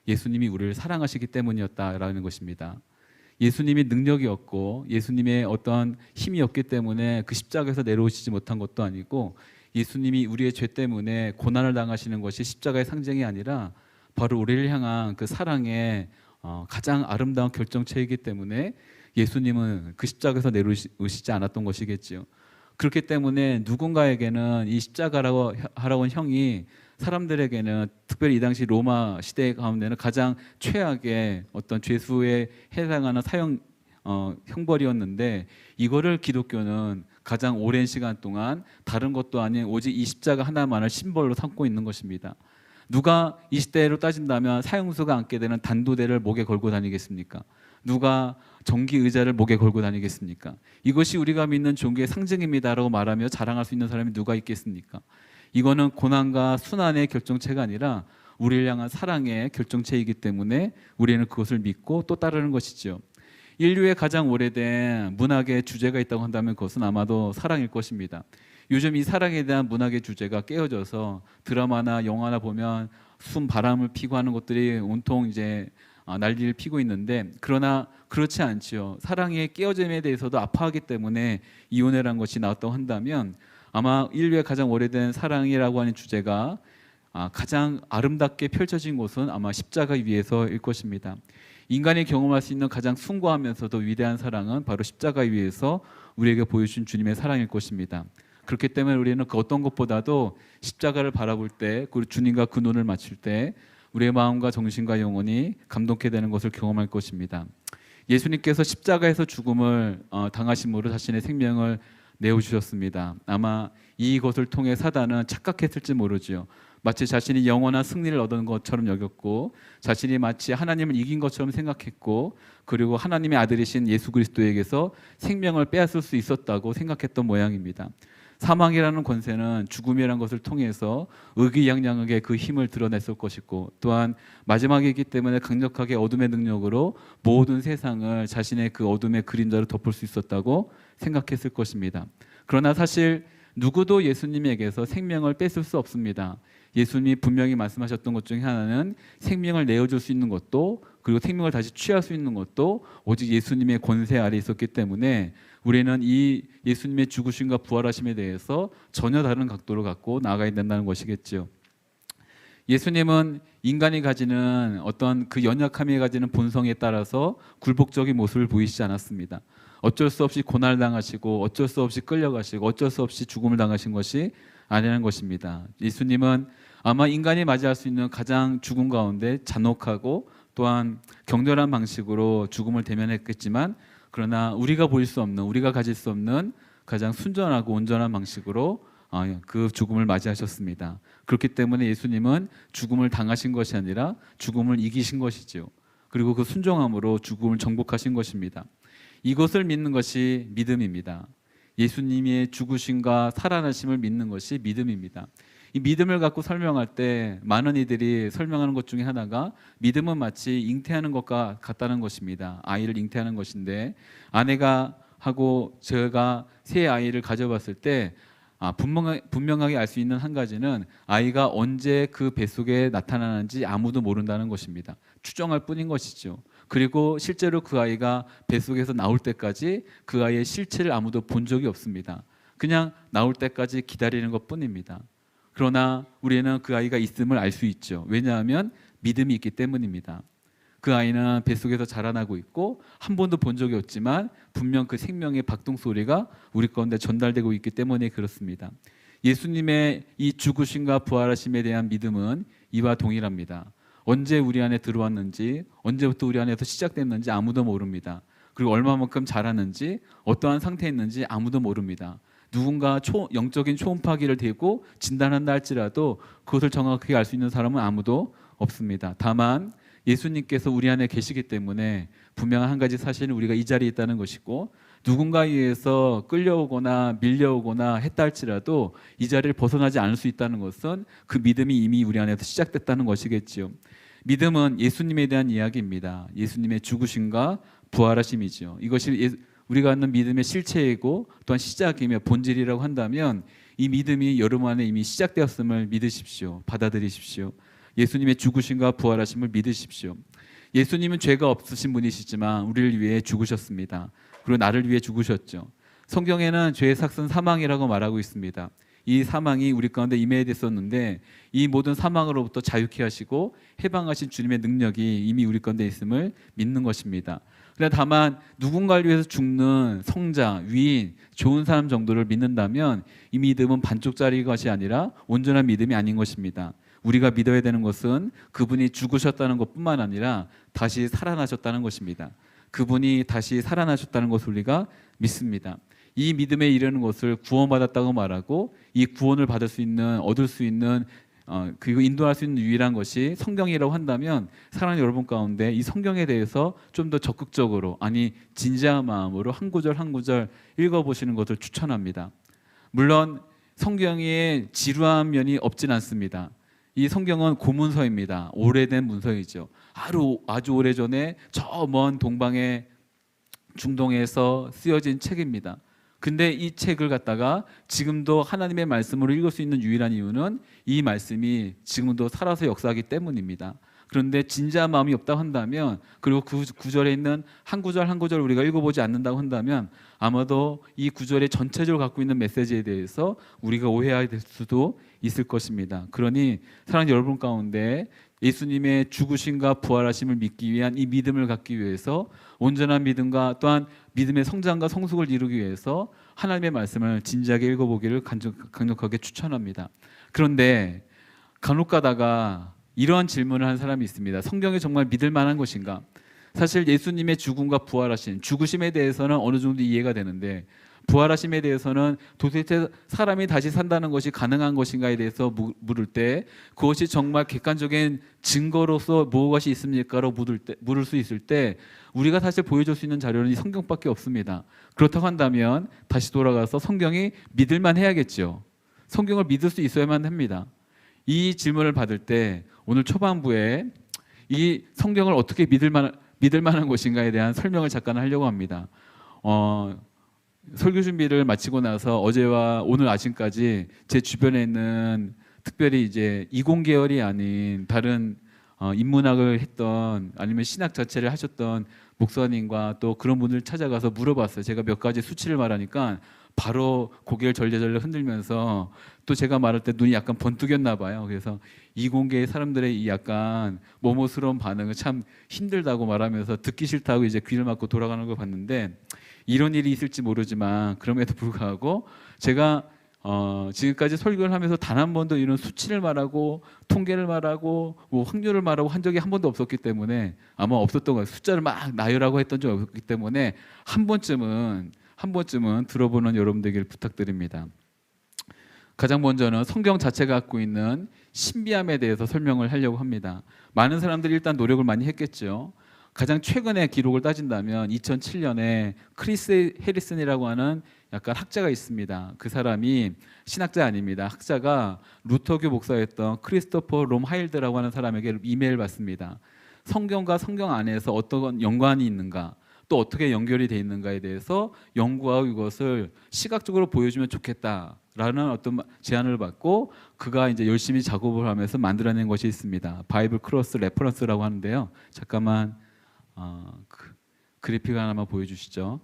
예수님이 우리를 사랑하시기 때문이었다라는 것입니다. 예수님이 능력이 없고 예수님의 어떤 힘이 없기 때문에 그 십자가에서 내려오시지 못한 것도 아니고 예수님이 우리의 죄 때문에 고난을 당하시는 것이 십자가의 상징이 아니라 바로 우리를 향한 그 사랑의 가장 아름다운 결정체이기 때문에 예수님은 그 십자가에서 내려오시지 않았던 것이겠지요. 그렇기 때문에 누군가에게는 이 십자가라고 하라고 형이 사람들에게는 특별히 이 당시 로마 시대 가운데는 가장 최악의 어떤 죄수에 해당하는 사형 형벌이었는데 이거를 기독교는 가장 오랜 시간 동안 다른 것도 아닌 오직 이 십자가 하나만을 심벌로 삼고 있는 것입니다. 누가 이 시대로 따진다면 사형수가 앉게 되는 단도대를 목에 걸고 다니겠습니까? 누가 정기 의자를 목에 걸고 다니겠습니까? 이것이 우리가 믿는 종교의 상징입니다라고 말하며 자랑할 수 있는 사람이 누가 있겠습니까? 이거는 고난과 순환의 결정체가 아니라 우리를 향한 사랑의 결정체이기 때문에 우리는 그것을 믿고 또 따르는 것이죠. 인류의 가장 오래된 문학의 주제가 있다고 한다면 그것은 아마도 사랑일 것입니다. 요즘 이 사랑에 대한 문학의 주제가 깨어져서 드라마나 영화나 보면 바람을 피고 하는 것들이 온통 이제 난리를 피고 있는데 그러나 그렇지 않지요. 사랑의 깨어짐에 대해서도 아파하기 때문에 이혼이라는 것이 나왔다고 한다면 아마 인류의 가장 오래된 사랑이라고 하는 주제가 가장 아름답게 펼쳐진 곳은 아마 십자가 위에서일 것입니다. 인간이 경험할 수 있는 가장 숭고하면서도 위대한 사랑은 바로 십자가 위에서 우리에게 보여준 주님의 사랑일 것입니다. 그렇기 때문에 우리는 그 어떤 것보다도 십자가를 바라볼 때 그리고 주님과 그 눈을 맞출 때 우리의 마음과 정신과 영혼이 감동케 되는 것을 경험할 것입니다. 예수님께서 십자가에서 죽음을 당하심으로 자신의 생명을 내어주셨습니다. 아마 이것을 통해 사단은 착각했을지 모르지요. 마치 자신이 영원한 승리를 얻은 것처럼 여겼고 자신이 마치 하나님을 이긴 것처럼 생각했고 그리고 하나님의 아들이신 예수 그리스도에게서 생명을 빼앗을 수 있었다고 생각했던 모양입니다. 사망이라는 권세는 죽음이라는 것을 통해서 의기양양하게 그 힘을 드러냈을 것이고 또한 마지막이기 때문에 강력하게 어둠의 능력으로 모든 세상을 자신의 그 어둠의 그림자로 덮을 수 있었다고 생각했을 것입니다. 그러나 사실 누구도 예수님에게서 생명을 뺏을 수 없습니다. 예수님이 분명히 말씀하셨던 것 중에 하나는 생명을 내어줄 수 있는 것도 그리고 생명을 다시 취할 수 있는 것도 오직 예수님의 권세 아래 있었기 때문에 우리는 이 예수님의 죽으심과 부활하심에 대해서 전혀 다른 각도로 갖고 나아가야 된다는 것이겠죠. 예수님은 인간이 가지는 어떤 그 연약함이 가지는 본성에 따라서 굴복적인 모습을 보이시지 않았습니다. 어쩔 수 없이 고난을 당하시고 어쩔 수 없이 끌려가시고 어쩔 수 없이 죽음을 당하신 것이 아니라는 것입니다. 예수님은 아마 인간이 맞이할 수 있는 가장 죽음 가운데 잔혹하고 또한 격렬한 방식으로 죽음을 대면했겠지만 그러나 우리가 보일 수 없는 우리가 가질 수 없는 가장 순전하고 온전한 방식으로 그 죽음을 맞이하셨습니다. 그렇기 때문에 예수님은 죽음을 당하신 것이 아니라 죽음을 이기신 것이죠. 그리고 그 순종함으로 죽음을 정복하신 것입니다. 이것을 믿는 것이 믿음입니다. 예수님의 죽으심과 살아나심을 믿는 것이 믿음입니다. 이 믿음을 갖고 설명할 때 많은 이들이 설명하는 것 중에 하나가 믿음은 마치 잉태하는 것과 같다는 것입니다. 아이를 잉태하는 것인데 아내가 하고 제가 새 아이를 가져봤을 때 분명하게 알 수 있는 한 가지는 아이가 언제 그 뱃속에 나타나는지 아무도 모른다는 것입니다. 추정할 뿐인 것이죠. 그리고 실제로 그 아이가 뱃속에서 나올 때까지 그 아이의 실체를 아무도 본 적이 없습니다. 그냥 나올 때까지 기다리는 것뿐입니다. 그러나 우리는 그 아이가 있음을 알 수 있죠. 왜냐하면 믿음이 있기 때문입니다. 그 아이는 뱃속에서 자라나고 있고 한 번도 본 적이 없지만 분명 그 생명의 박동 소리가 우리 가운데 전달되고 있기 때문에 그렇습니다. 예수님의 이 죽으심과 부활하심에 대한 믿음은 이와 동일합니다. 언제 우리 안에 들어왔는지 언제부터 우리 안에서 시작됐는지 아무도 모릅니다. 그리고 얼마만큼 자랐는지 어떠한 상태에 있는지 아무도 모릅니다. 누군가 영적인 초음파기를 대고 진단한다 할지라도 그것을 정확하게 알 수 있는 사람은 아무도 없습니다. 다만 예수님께서 우리 안에 계시기 때문에 분명한 한 가지 사실은 우리가 이 자리에 있다는 것이고, 누군가에 의해서 끌려오거나 밀려오거나 했다 할지라도 이 자리를 벗어나지 않을 수 있다는 것은 그 믿음이 이미 우리 안에서 시작됐다는 것이겠지요. 믿음은 예수님에 대한 이야기입니다. 예수님의 죽으심과 부활하심이죠. 이것이 우리가 갖는 믿음의 실체이고 또한 시작이며 본질이라고 한다면 이 믿음이 여러분 안에 이미 시작되었음을 믿으십시오. 받아들이십시오. 예수님의 죽으심과 부활하심을 믿으십시오. 예수님은 죄가 없으신 분이시지만 우리를 위해 죽으셨습니다. 그리고 나를 위해 죽으셨죠. 성경에는 죄의 삭은 사망이라고 말하고 있습니다. 이 사망이 우리 가운데 임해됐었는데 이 모든 사망으로부터 자유케 하시고 해방하신 주님의 능력이 이미 우리 가운데 있음을 믿는 것입니다. 그러나 다만 누군가를 위해서 죽는 성자, 위인, 좋은 사람 정도를 믿는다면 이 믿음은 반쪽짜리 것이 아니라 온전한 믿음이 아닌 것입니다. 우리가 믿어야 되는 것은 그분이 죽으셨다는 것뿐만 아니라 다시 살아나셨다는 것입니다. 그분이 다시 살아나셨다는 것을 우리가 믿습니다. 이 믿음에 이르는 것을 구원받았다고 말하고 이 구원을 받을 수 있는, 얻을 수 있는, 그리고 인도할 수 있는 유일한 것이 성경이라고 한다면 사랑하는 여러분 가운데 이 성경에 대해서 좀 더 적극적으로, 아니 진지한 마음으로 한 구절 한 구절 읽어보시는 것을 추천합니다. 물론 성경에 지루한 면이 없진 않습니다. 이 성경은 고문서입니다. 오래된 문서이죠. 아주 오래전에 저 먼 동방의 중동에서 쓰여진 책입니다. 근데 이 책을 갖다가 지금도 하나님의 말씀으로 읽을 수 있는 유일한 이유는 이 말씀이 지금도 살아서 역사하기 때문입니다. 그런데 진지한 마음이 없다고 한다면, 그리고 그 구절에 있는 한 구절 한 구절 우리가 읽어보지 않는다고 한다면 아마도 이 구절의 전체적으로 갖고 있는 메시지에 대해서 우리가 오해할 수도 있을 것입니다. 그러니 사랑하는 여러분 가운데 예수님의 죽으심과 부활하심을 믿기 위한 이 믿음을 갖기 위해서 온전한 믿음과 또한 믿음의 성장과 성숙을 이루기 위해서 하나님의 말씀을 진지하게 읽어보기를 강력하게 추천합니다. 그런데 간혹 가다가 이러한 질문을 한 사람이 있습니다. 성경이 정말 믿을 만한 것인가? 사실 예수님의 죽음과 부활하신, 죽으심에 대해서는 어느 정도 이해가 되는데 부활하심에 대해서는 도대체 사람이 다시 산다는 것이 가능한 것인가에 대해서 물을 때 그것이 정말 객관적인 증거로서 무엇이 있습니까로 물을 수 있을 때 우리가 사실 보여줄 수 있는 자료는 이 성경밖에 없습니다. 그렇다고 한다면 다시 돌아가서 성경이 믿을만 해야겠죠. 성경을 믿을 수 있어야만 합니다. 이 질문을 받을 때 오늘 초반부에 이 성경을 어떻게 믿을 만한 것인가에 대한 설명을 잠깐 하려고 합니다. 설교 준비를 마치고 나서 어제와 오늘 아침까지 제 주변에 있는 특별히 이제 이공 계열이 아닌 다른 인문학을 했던 아니면 신학 자체를 하셨던 목사님과 또 그런 분들 찾아가서 물어봤어요. 제가 몇 가지 수치를 말하니까 바로 고개를 절레절레 흔들면서 또 제가 말할 때 눈이 약간 번뜩였나 봐요. 그래서 이공계의 사람들의 이 약간 모모스러운 반응을 참 힘들다고 말하면서 듣기 싫다고 이제 귀를 막고 돌아가는 걸 봤는데 이런 일이 있을지 모르지만 그럼에도 불구하고 제가 지금까지 설교를 하면서 단 한 번도 이런 수치를 말하고 통계를 말하고 뭐 확률을 말하고 한 적이 한 번도 없었기 때문에 아마 없었던 거예요. 숫자를 막 나열하고 했던 적이 없기 때문에 한 번쯤은 들어보는 여러분들에게 부탁드립니다. 가장 먼저는 성경 자체가 갖고 있는 신비함에 대해서 설명을 하려고 합니다. 많은 사람들이 일단 노력을 많이 했겠죠. 가장 최근의 기록을 따진다면 2007년에 크리스 해리슨이라고 하는 약간 학자가 있습니다. 그 사람이 신학자 아닙니다. 학자가 루터교 목사였던 크리스토퍼 롬 하일드라고 하는 사람에게 이메일을 받습니다. 성경과 성경 안에서 어떤 연관이 있는가, 또 어떻게 연결이 되어 있는가에 대해서 연구하고 이것을 시각적으로 보여주면 좋겠다라는 어떤 제안을 받고 그가 이제 열심히 작업을 하면서 만들어낸 것이 있습니다. 바이블 크로스 레퍼런스라고 하는데요. 잠깐만 그래픽 하나만 보여주시죠.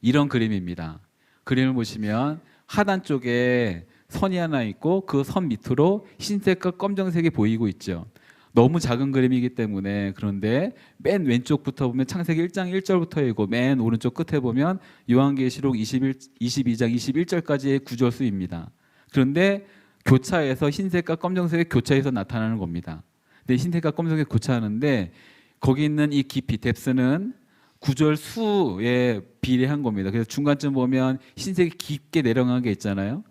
이런 그림입니다. 그림을 보시면 하단 쪽에 선이 하나 있고 그 선 밑으로 흰색과 검정색이 보이고 있죠. 너무 작은 그림이기 때문에 그런데 맨 왼쪽부터 보면 창세기 1장 1절부터이고 맨 오른쪽 끝에 보면 요한계시록 22장 21절까지의 구절수입니다. 그런데 교차해서 흰색과 검정색의 교차해서 나타나는 겁니다. 근데 흰색과 검정색이 교차하는데 거기 있는 이 깊이 뎁스는 구절 수에 비례한 겁니다. 그래서 중간쯤 보면 흰색이 깊게 내려간 게 있잖아요.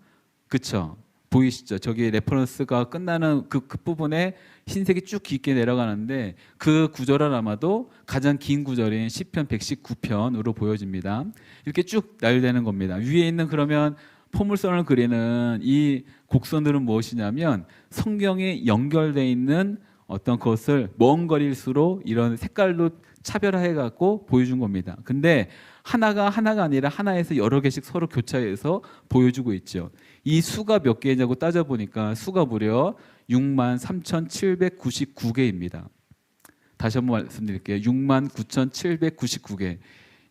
그쵸? 보이시죠? 저기 레퍼런스가 끝나는 그 끝부분에 흰색이 쭉 깊게 내려가는데 그 구절은 아마도 가장 긴 구절인 시편 119편으로 보여집니다. 이렇게 쭉 나열되는 겁니다. 위에 있는 그러면 포물선을 그리는 이 곡선들은 무엇이냐면 성경에 연결되어 있는 어떤 것을 먼 거리일수록 이런 색깔로 차별화해 갖고 보여준 겁니다. 근데 하나가 아니라 하나에서 여러 개씩 서로 교차해서 보여주고 있죠. 이 수가 몇 개냐고 따져보니까 수가 무려 63,799개입니다. 다시 한번 말씀드릴게요. 69,799개.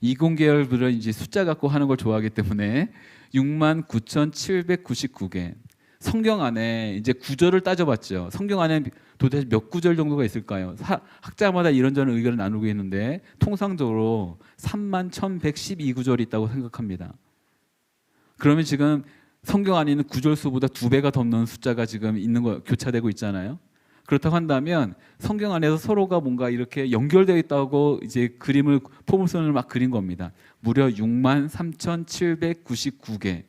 이공계열들은 이제 숫자 갖고 하는 걸 좋아하기 때문에 69,799개. 성경 안에 이제 구절을 따져봤죠. 성경 안에 도대체 몇 구절 정도가 있을까요? 학자마다 이런저런 의견을 나누고 있는데 통상적으로 31,112구절이 있다고 생각합니다. 그러면 지금 성경 안에 있는 구절 수보다 2배가 더 넘는 숫자가 지금 있는 거 교차되고 있잖아요. 그렇다고 한다면 성경 안에서 서로가 뭔가 이렇게 연결되어 있다고 이제 그림을 포물선을 막 그린 겁니다. 무려 63,799개.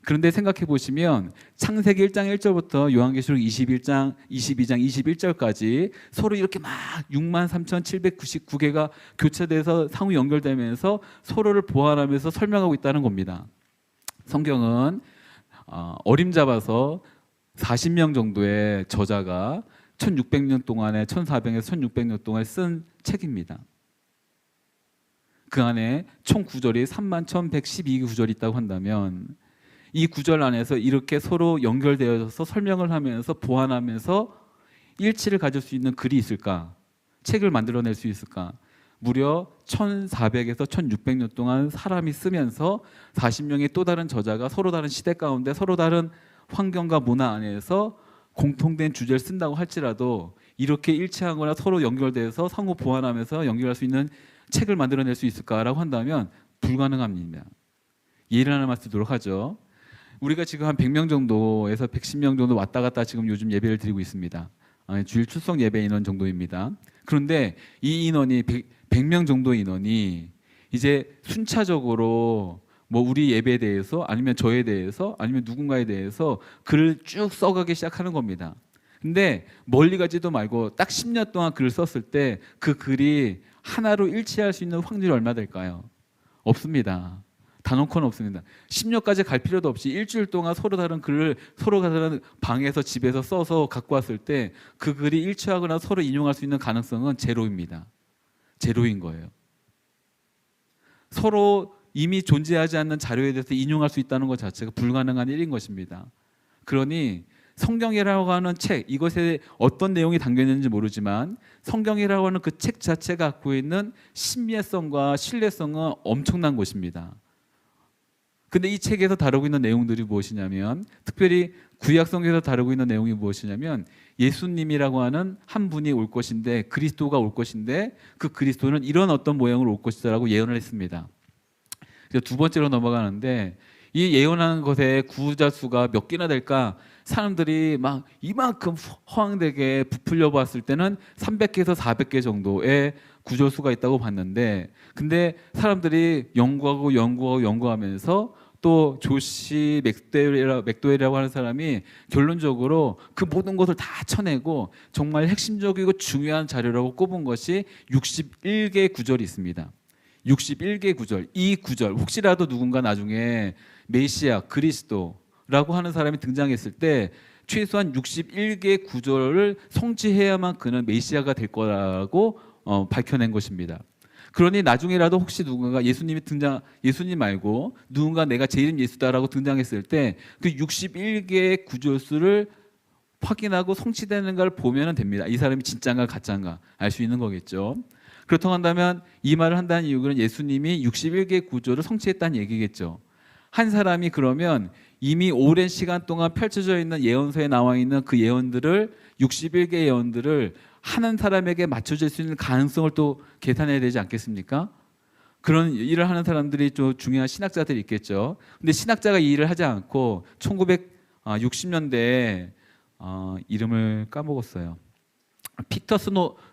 그런데 생각해 보시면 창세기 1장 1절부터 요한계시록 22장 21절까지 서로 이렇게 막 63,799개가 교차돼서 상호 연결되면서 서로를 보완하면서 설명하고 있다는 겁니다. 성경은 어림잡아서 40명 정도의 저자가 1600년 동안에 1400에서 1600년 동안 쓴 책입니다. 그 안에 총 구절이 31,112구절이 있다고 한다면 이 구절 안에서 이렇게 서로 연결되어서 설명을 하면서 보완하면서 일치를 가질 수 있는 글이 있을까? 책을 만들어낼 수 있을까? 무려 1400에서 1600년 동안 사람이 쓰면서 40명의 또 다른 저자가 서로 다른 시대 가운데 서로 다른 환경과 문화 안에서 공통된 주제를 쓴다고 할지라도 이렇게 일치하거나 서로 연결돼서 상호 보완하면서 연결할 수 있는 책을 만들어낼 수 있을까라고 한다면 불가능합니다. 예를 하나만 쓰도록 하죠. 우리가 지금 한 100명 정도에서 110명 정도 왔다 갔다 지금 요즘 예배를 드리고 있습니다. 주일 출석 예배 인원 정도입니다. 그런데 이 인원이 100명 정도 인원이 이제 순차적으로 뭐 우리 예배에 대해서 아니면 저에 대해서 아니면 누군가에 대해서 글을 쭉 써가기 시작하는 겁니다. 근데 멀리 가지도 말고 딱 10년 동안 글을 썼을 때 그 글이 하나로 일치할 수 있는 확률이 얼마 될까요? 없습니다. 단언컨 없습니다. 10년까지 갈 필요도 없이 일주일 동안 서로 다른 글을 서로가 다른 방에서 집에서 써서 갖고 왔을 때 그 글이 일치하거나 서로 인용할 수 있는 가능성은 제로입니다. 제로인 거예요. 서로 이미 존재하지 않는 자료에 대해서 인용할 수 있다는 것 자체가 불가능한 일인 것입니다. 그러니 성경이라고 하는 책, 이것에 어떤 내용이 담겨 있는지 모르지만 성경이라고 하는 그 책 자체가 갖고 있는 신비성과 신뢰성은 엄청난 것입니다. 근데 이 책에서 다루고 있는 내용들이 무엇이냐면, 특별히 구약성경에서 다루고 있는 내용이 무엇이냐면 예수님이라고 하는 한 분이 올 것인데, 그리스도가 올 것인데 그 그리스도는 이런 어떤 모양으로 올 것이다라고 예언을 했습니다. 그래서 두 번째로 넘어가는데, 이 예언하는 것에 구자 수가 몇 개나 될까? 사람들이 막 이만큼 허황되게 부풀려 봤을 때는 300개에서 400개 정도의 구절수가 있다고 봤는데, 근데 사람들이 연구하면서 또 조시 맥도웰이라고 하는 사람이 결론적으로 그 모든 것을 다 쳐내고 정말 핵심적이고 중요한 자료라고 꼽은 것이 61개 구절이 있습니다. 61개 구절. 이 구절, 혹시라도 누군가 나중에 메시아, 그리스도라고 하는 사람이 등장했을 때 최소한 61개 구절을 성취해야만 그는 메시아가 될 거라고 밝혀낸 것입니다. 그러니 나중에라도 혹시 누군가 예수님 말고 누군가 내가 제 이름 예수다라고 등장했을 때 그 61개의 구절수를 확인하고 성취되는 걸 보면 됩니다. 이 사람이 진짜인가 가짜인가 알 수 있는 거겠죠. 그렇다고 한다면 이 말을 한다는 이유는 예수님이 61개 구절을 성취했다는 얘기겠죠. 한 사람이 그러면 이미 오랜 시간 동안 펼쳐져 있는 예언서에 나와 있는 그 예언들을 61개 예언들을 하는 사람에게 맞춰질 수 있는 가능성을 또 계산해야 되지 않겠습니까? 그런 일을 하는 사람들이 좀 중요한 신학자들이 있겠죠. 근데 신학자가 이 일을 하지 않고 1960년대에 이름을 까먹었어요. 피터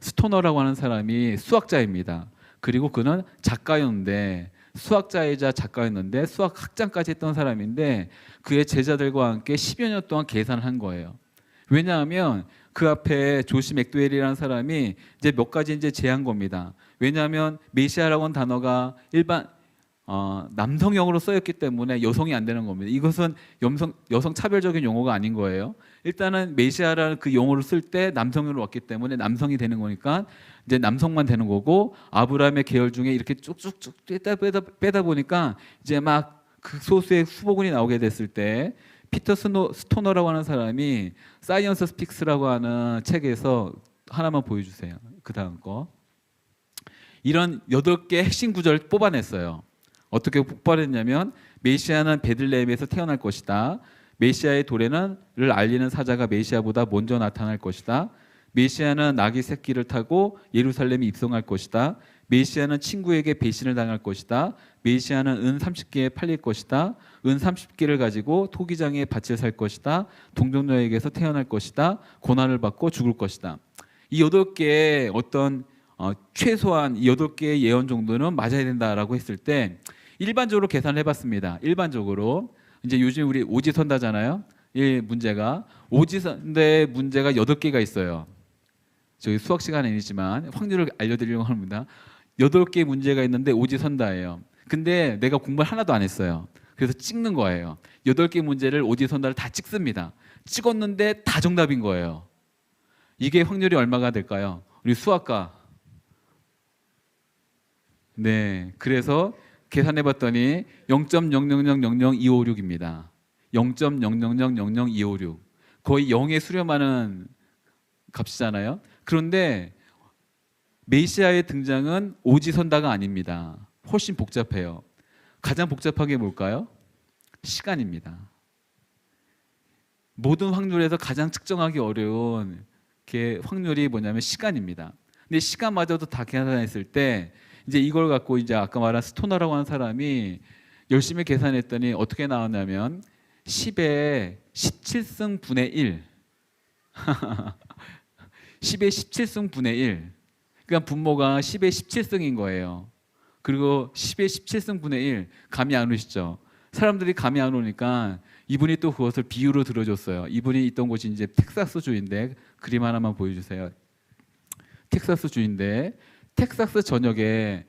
스토너라고 하는 사람이 수학자입니다. 그리고 그는 작가였는데 수학자이자 작가였는데 수학 학장까지 했던 사람인데 그의 제자들과 함께 10여 년 동안 계산을 한 거예요. 왜냐하면 그 앞에 조시 맥도웰이라는 사람이 이제 몇 가지 이제 제한 겁니다. 왜냐하면 메시아라고 하는 단어가 일반 남성형으로 쓰였기 때문에 여성이 안 되는 겁니다. 이것은 여성 차별적인 용어가 아닌 거예요. 일단은 메시아라는 그 용어를 쓸 때 남성으로 왔기 때문에 남성이 되는 거니까 이제 남성만 되는 거고 아브라함의 계열 중에 이렇게 쭉쭉쭉 빼다 보니까 이제 막 극소수의 후보군이 나오게 됐을 때 피터 스토너라고 하는 사람이 사이언스 스픽스라고 하는 책에서 하나만 보여주세요. 그 다음 거. 이런 8개 핵심 구절을 뽑아냈어요. 어떻게 뽑아냈냐면 메시아는 베들레헴에서 태어날 것이다. 메시아의 도래를 알리는 사자가 메시아보다 먼저 나타날 것이다. 메시아는 나귀 새끼를 타고 예루살렘에 입성할 것이다. 메시아는 친구에게 배신을 당할 것이다. 메시아는 은 30개에 팔릴 것이다. 은 30개를 가지고 토기장에 밭을 살 것이다. 동정녀에게서 태어날 것이다. 고난을 받고 죽을 것이다. 이 8개의 어떤 최소한 8개의 예언 정도는 맞아야 된다라고 했을 때 일반적으로 계산을 해봤습니다. 일반적으로 이제 요즘 우리 오지선다잖아요. 이 문제가 오지선다의 문제가 8개가 있어요. 저희 수학 시간은 아니지만 확률을 알려드리려고 합니다. 8개 문제가 있는데 오지선다예요. 근데 내가 공부를 하나도 안 했어요. 그래서 찍는 거예요. 8개 문제를 오지선다를 다 찍습니다. 찍었는데 다 정답인 거예요. 이게 확률이 얼마가 될까요? 우리 수학과. 네, 그래서 계산해봤더니 0.0000256입니다. 0.0000256 거의 0에 수렴하는 값이잖아요. 그런데 메시아의 등장은 오지선다가 아닙니다. 훨씬 복잡해요. 가장 복잡한 게 뭘까요? 시간입니다. 모든 확률에서 가장 측정하기 어려운 게 확률이 뭐냐면 시간입니다. 근데 시간마저도 다 계산했을 때 이제 이걸 갖고 이제 아까 말한 스토너라고 하는 사람이 열심히 계산했더니 어떻게 나왔냐면 10의 17승 분의 1 10의 17승 분의 1 그러니까 분모가 10의 17승인 거예요. 그리고 10의 17승 분의 1 감이 안 오시죠? 사람들이 감이 안 오니까 이분이 또 그것을 비유로 들어줬어요. 이분이 있던 곳이 이제 텍사스주인데 그림 하나만 보여주세요. 텍사스주인데 텍사스 전역에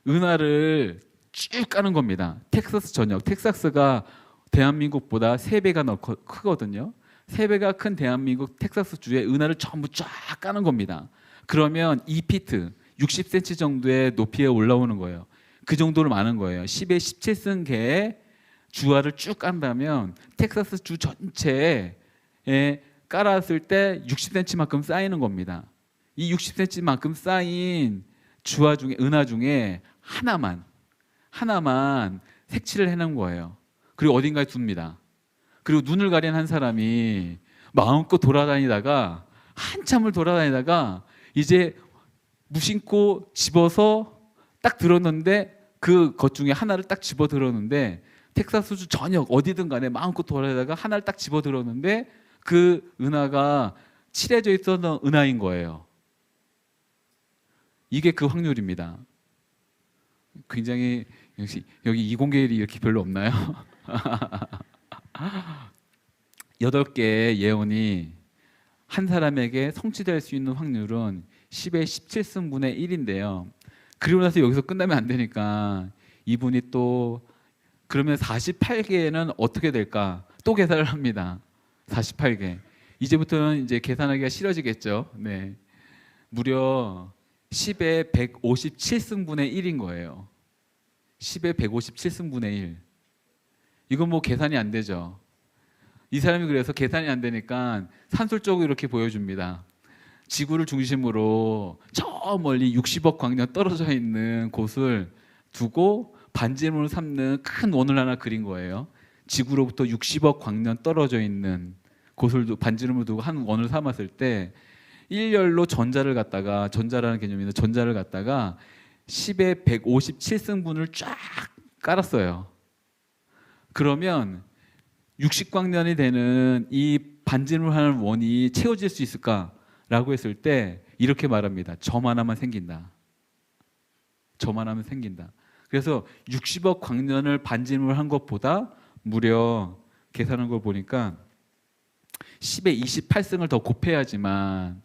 은하를 쭉 까는 겁니다. 텍사스 전역. 텍사스가 대한민국보다 3배가 크거든요. 3배가 큰 대한민국 텍사스주에 은하를 전부 쫙 까는 겁니다. 그러면 2피트, 60cm 정도의 높이에 올라오는 거예요. 그 정도로 많은 거예요. 10의 17승 개의 주화를 쭉 깐다면 텍사스 주 전체에 깔았을 때 60cm만큼 쌓이는 겁니다. 이 60cm만큼 쌓인 주화 중에 은하 중에 하나만 색칠을 해놓은 거예요. 그리고 어딘가에 둡니다. 그리고 눈을 가린 한 사람이 마음껏 돌아다니다가 한참을 돌아다니다가 이제 무심코 집어서 딱 들었는데 그 것 중에 하나를 딱 집어 들었는데 텍사스주 전역 어디든 간에 마음껏 돌아다니다가 하나를 딱 집어 들었는데 그 은하가 칠해져 있었던 은하인 거예요. 이게 그 확률입니다. 굉장히 역시 여기 이공계율이 이렇게 별로 없나요? 8개의 예언이 한 사람에게 성취될 수 있는 확률은 10의 17승분의 1인데요. 그리고 나서 여기서 끝나면 안 되니까 이분이 또 그러면 48개는 어떻게 될까? 또 계산을 합니다. 48개. 이제부터는 이제 계산하기가 싫어지겠죠. 네. 무려 10의 157승분의 1인 거예요. 10의 157승분의 1. 이건 뭐 계산이 안 되죠. 이 사람이 그래서 계산이 안 되니까 산술적으로 이렇게 보여줍니다. 지구를 중심으로 저 멀리 60억 광년 떨어져 있는 곳을 두고 반지름을 삼는 큰 원을 하나 그린 거예요. 지구로부터 60억 광년 떨어져 있는 곳을 반지름을 두고 한 원을 삼았을 때 일렬로 전자라는 개념인데 전자를 갖다가 10의 157승분을 쫙 깔았어요. 그러면 60광년이 되는 이 반지름을 하는 원이 채워질 수 있을까라고 했을 때 이렇게 말합니다. 점 하나만 생긴다. 저만하면 생긴다. 그래서 60억 광년을 반지름을 한 것보다 무려 계산한 걸 보니까 10의 28승을 더 곱해야지만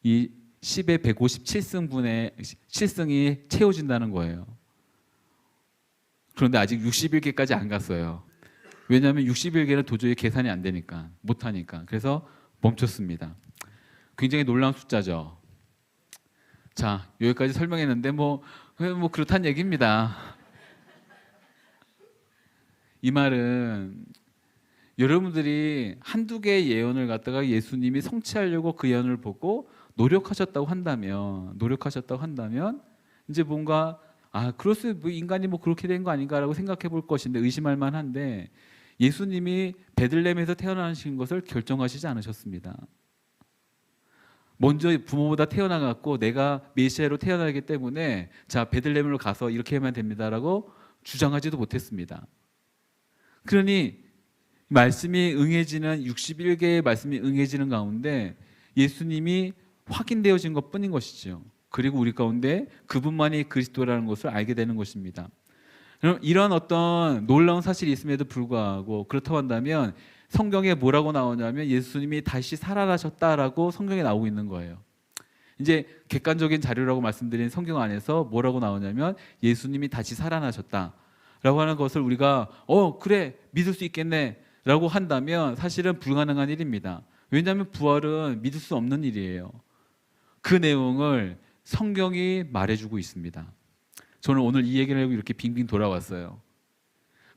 이 10의 157승분의 7승이 채워진다는 거예요. 그런데 아직 61개까지 안 갔어요. 왜냐하면 61개는 도저히 계산이 안 되니까, 못하니까. 그래서 멈췄습니다. 굉장히 놀라운 숫자죠. 자, 여기까지 설명했는데 뭐 그렇다는 얘기입니다. 이 말은 여러분들이 한두 개의 예언을 갖다가 예수님이 성취하려고 그 예언을 보고 노력하셨다고 한다면 이제 뭔가 그렇소, 뭐 인간이 뭐 그렇게 된 거 아닌가라고 생각해 볼 것인데 의심할 만한데, 예수님이 베들레헴에서 태어나신 것을 결정하시지 않으셨습니다. 먼저 부모보다 태어나갖고 내가 메시아로 태어나기 때문에 자, 베들레헴으로 가서 이렇게 하면 됩니다라고 주장하지도 못했습니다. 그러니 말씀이 응해지는 61개의 말씀이 응해지는 가운데 예수님이 확인되어진 것뿐인 것이죠. 그리고 우리 가운데 그분만이 그리스도라는 것을 알게 되는 것입니다. 그럼 이런 어떤 놀라운 사실이 있음에도 불구하고 그렇다고 한다면 성경에 뭐라고 나오냐면 예수님이 다시 살아나셨다라고 성경에 나오고 있는 거예요. 이제 객관적인 자료라고 말씀드린 성경 안에서 뭐라고 나오냐면 예수님이 다시 살아나셨다라고 하는 것을 우리가 그래 믿을 수 있겠네 라고 한다면 사실은 불가능한 일입니다. 왜냐하면 부활은 믿을 수 없는 일이에요. 그 내용을 성경이 말해주고 있습니다. 저는 오늘 이 얘기를 하고 이렇게 빙빙 돌아왔어요.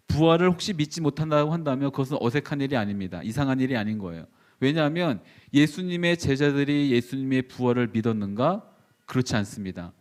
부활을 혹시 믿지 못한다고 한다면 그것은 어색한 일이 아닙니다. 이상한 일이 아닌 거예요. 왜냐하면 예수님의 제자들이 예수님의 부활을 믿었는가? 그렇지 않습니다.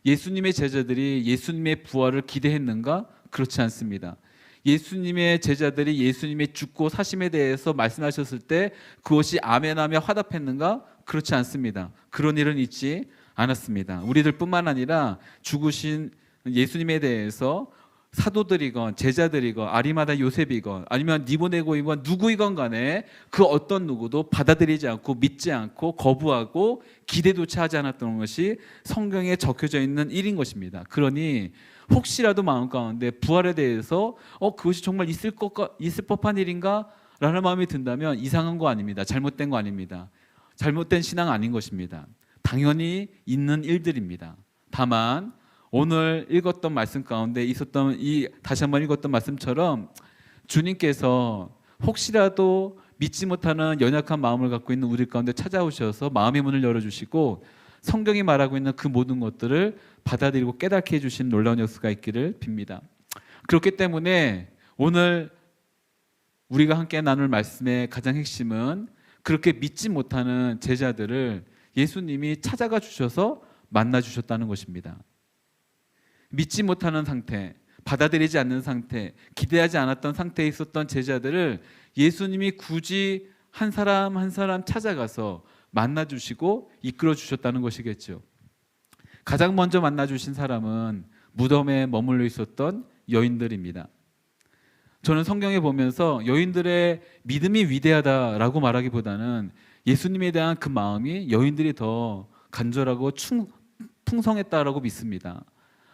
예수님의 제자들이 예수님의 부활을 기대했는가? 그렇지 않습니다. 예수님의 제자들이 예수님의 죽고 사심에 대해서 말씀하셨을 때 그것이 아멘하며 화답했는가? 그렇지 않습니다. 그런 일은 있지 않았습니다. 우리들뿐만 아니라 죽으신 예수님에 대해서 사도들이건 제자들이건 아리마다 요셉이건 아니면 니고데모이건 누구이건 간에 그 어떤 누구도 받아들이지 않고 믿지 않고 거부하고 기대조차 하지 않았던 것이 성경에 적혀져 있는 일인 것입니다. 그러니 혹시라도 마음 가운데 부활에 대해서 그것이 정말 있을 법한 일인가? 라는 마음이 든다면 이상한 거 아닙니다. 잘못된 거 아닙니다. 잘못된 신앙 아닌 것입니다. 당연히 있는 일들입니다. 다만 오늘 읽었던 말씀 가운데 있었던 다시 한번 읽었던 말씀처럼 주님께서 혹시라도 믿지 못하는 연약한 마음을 갖고 있는 우리 가운데 찾아오셔서 마음의 문을 열어주시고 성경이 말하고 있는 그 모든 것들을 받아들이고 깨닫게 해주신 놀라운 역사가 있기를 빕니다. 그렇기 때문에 오늘 우리가 함께 나눌 말씀의 가장 핵심은 그렇게 믿지 못하는 제자들을 예수님이 찾아가 주셔서 만나 주셨다는 것입니다. 믿지 못하는 상태, 받아들이지 않는 상태, 기대하지 않았던 상태에 있었던 제자들을 예수님이 굳이 한 사람 한 사람 찾아가서 만나 주시고 이끌어 주셨다는 것이겠죠. 가장 먼저 만나 주신 사람은 무덤에 머물러 있었던 여인들입니다. 저는 성경에 보면서 여인들의 믿음이 위대하다라고 말하기보다는 예수님에 대한 그 마음이 여인들이 더 간절하고 풍성했다라고 믿습니다.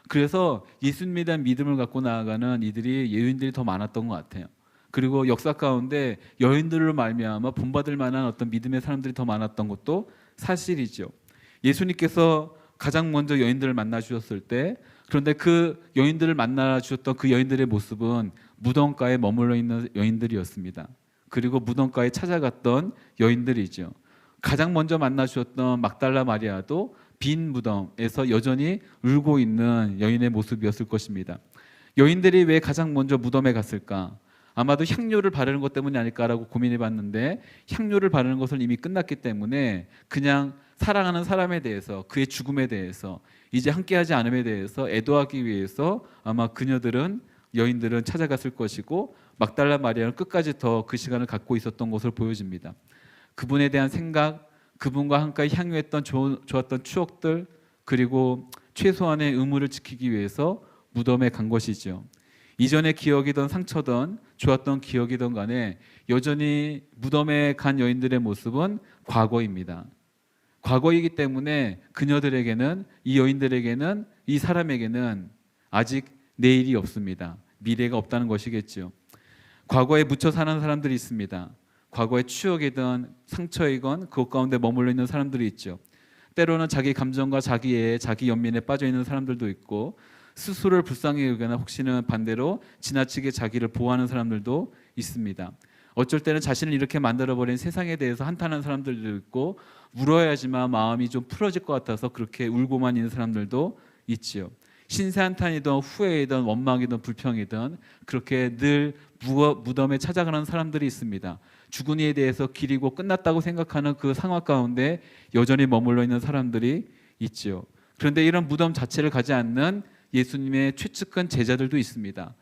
그래서 예수님에 대한 믿음을 갖고 나아가는 여인들이 더 많았던 것 같아요. 그리고 역사 가운데 여인들로 말미암아 본받을 만한 어떤 믿음의 사람들이 더 많았던 것도 사실이죠. 예수님께서 가장 먼저 여인들을 만나 주셨을 때, 그런데 그 여인들을 만나 주셨던 그 여인들의 모습은 무덤가에 머물러 있는 여인들이었습니다. 그리고 무덤가에 찾아갔던 여인들이죠. 가장 먼저 만나 주셨던 막달라 마리아도 빈 무덤에서 여전히 울고 있는 여인의 모습이었을 것입니다. 여인들이 왜 가장 먼저 무덤에 갔을까? 아마도 향료를 바르는 것 때문이 아닐까라고 고민해 봤는데, 향료를 바르는 것은 이미 끝났기 때문에 그냥 사랑하는 사람에 대해서, 그의 죽음에 대해서, 이제 함께하지 않음에 대해서 애도하기 위해서 아마 여인들은 찾아갔을 것이고, 막달라 마리아는 끝까지 더 그 시간을 갖고 있었던 것으로 보여집니다. 그분에 대한 생각, 그분과 함께 향유했던 좋았던 추억들, 그리고 최소한의 의무를 지키기 위해서 무덤에 간 것이죠. 이전의 기억이든 상처든 좋았던 기억이든 간에 여전히 무덤에 간 여인들의 모습은 과거입니다. 과거이기 때문에 그녀들에게는, 이 여인들에게는, 이 사람에게는 아직 내일이 없습니다. 미래가 없다는 것이겠죠. 과거에 묻혀 사는 사람들이 있습니다. 과거의 추억이든 상처이건 그것 가운데 머물러 있는 사람들이 있죠. 때로는 자기 감정과 자기 연민에 빠져 있는 사람들도 있고, 스스로를 불쌍히 여기거나 혹시는 반대로 지나치게 자기를 보호하는 사람들도 있습니다. 어쩔 때는 자신을 이렇게 만들어버린 세상에 대해서 한탄하는 사람들도 있고, 울어야지만 마음이 좀 풀어질 것 같아서 그렇게 울고만 있는 사람들도 있지요. 신세 한탄이든 후회이든 원망이든 불평이든 그렇게 늘 무덤에 찾아가는 사람들이 있습니다. 죽은 이에 대해서 길이고 끝났다고 생각하는 그 상황 가운데 여전히 머물러 있는 사람들이 있지요. 그런데 이런 무덤 자체를 가지 않는 예수님의 최측근 제자들도 있습니다.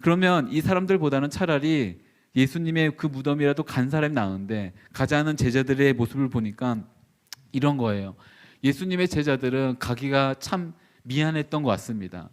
그러면 이 사람들보다는 차라리 예수님의 그 무덤이라도 간 사람이 나은데, 가지 않은 제자들의 모습을 보니까 이런 거예요. 예수님의 제자들은 가기가 참 미안했던 것 같습니다.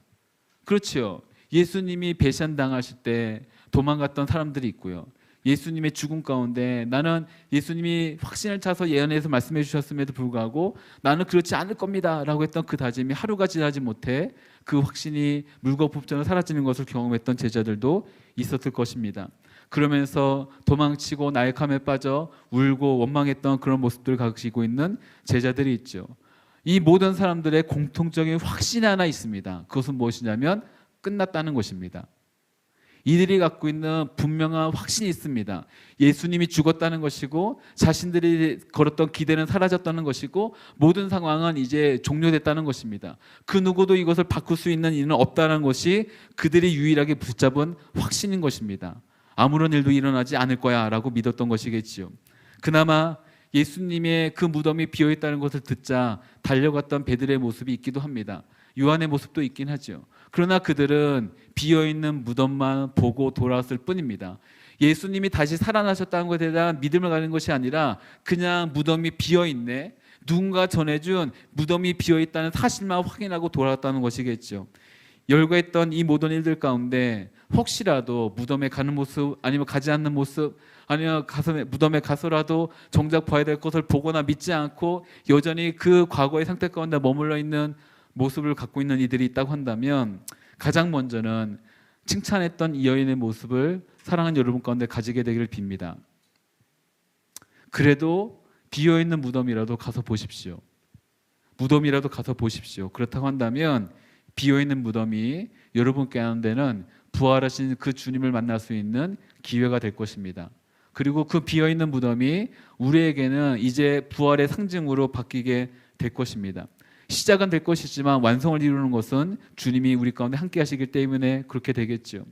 그렇죠. 예수님이 배신당하실 때 도망갔던 사람들이 있고요. 예수님의 죽음 가운데 나는 예수님이 확신을 차서 예언해서 말씀해 주셨음에도 불구하고 나는 그렇지 않을 겁니다 라고 했던 그 다짐이 하루가 지나지 못해 그 확신이 물거품처럼 사라지는 것을 경험했던 제자들도 있었을 것입니다. 그러면서 도망치고 나약함에 빠져 울고 원망했던 그런 모습들을 가지고 있는 제자들이 있죠. 이 모든 사람들의 공통적인 확신이 하나 있습니다. 그것은 무엇이냐면 끝났다는 것입니다. 이들이 갖고 있는 분명한 확신이 있습니다. 예수님이 죽었다는 것이고, 자신들이 걸었던 기대는 사라졌다는 것이고, 모든 상황은 이제 종료됐다는 것입니다. 그 누구도 이것을 바꿀 수 있는 이는 없다는 것이 그들이 유일하게 붙잡은 확신인 것입니다. 아무런 일도 일어나지 않을 거야 라고 믿었던 것이겠지요. 그나마 예수님의 그 무덤이 비어있다는 것을 듣자 달려갔던 베드로의 모습이 있기도 합니다. 요한의 모습도 있긴 하죠. 그러나 그들은 비어있는 무덤만 보고 돌아왔을 뿐입니다. 예수님이 다시 살아나셨다는 것에 대한 믿음을 가진 것이 아니라 그냥 무덤이 비어있네, 누군가 전해준 무덤이 비어있다는 사실만 확인하고 돌아왔다는 것이겠죠. 열거했던 이 모든 일들 가운데 혹시라도 무덤에 가는 모습, 아니면 가지 않는 모습, 아니면 무덤에 가서라도 정작 봐야 될 것을 보거나 믿지 않고 여전히 그 과거의 상태 가운데 머물러 있는 모습을 갖고 있는 이들이 있다고 한다면, 가장 먼저는 칭찬했던 이 여인의 모습을 사랑하는 여러분 가운데 가지게 되기를 빕니다. 그래도 비어있는 무덤이라도 가서 보십시오. 무덤이라도 가서 보십시오. 그렇다고 한다면 비어있는 무덤이 여러분께 하는 데는 부활하신 그 주님을 만날 수 있는 기회가 될 것입니다. 그리고 그 비어있는 무덤이 우리에게는 이제 부활의 상징으로 바뀌게 될 것입니다. 시작은 될 것이지만 완성을 이루는 것은 주님이 우리 가운데 함께 하시기 때문에 그렇게 되겠죠.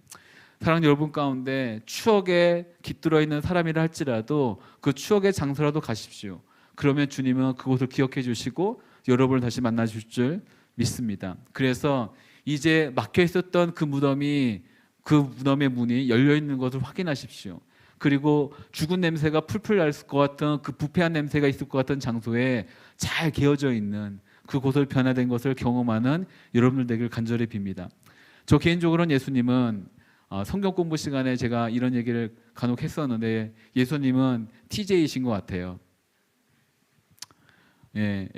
사랑하는 여러분 가운데 추억에 깃들어 있는 사람이라 할지라도 그 추억의 장소라도 가십시오. 그러면 주님은 그곳을 기억해 주시고 여러분을 다시 만나 주실 줄 믿습니다. 그래서 이제 막혀 있었던 그 무덤의 문이 열려 있는 것을 확인하십시오. 그리고 죽은 냄새가 풀풀 날 것 같은 그 부패한 냄새가 있을 것 같은 장소에 잘 개어져 있는 그곳을 변화된 것을 경험하는 여러분들 되길 간절히 빕니다. 저 개인적으로는 예수님은 성경 공부 시간에 제가 이런 얘기를 간혹 했었는데, 예수님은 TJ이신 것 같아요. 예,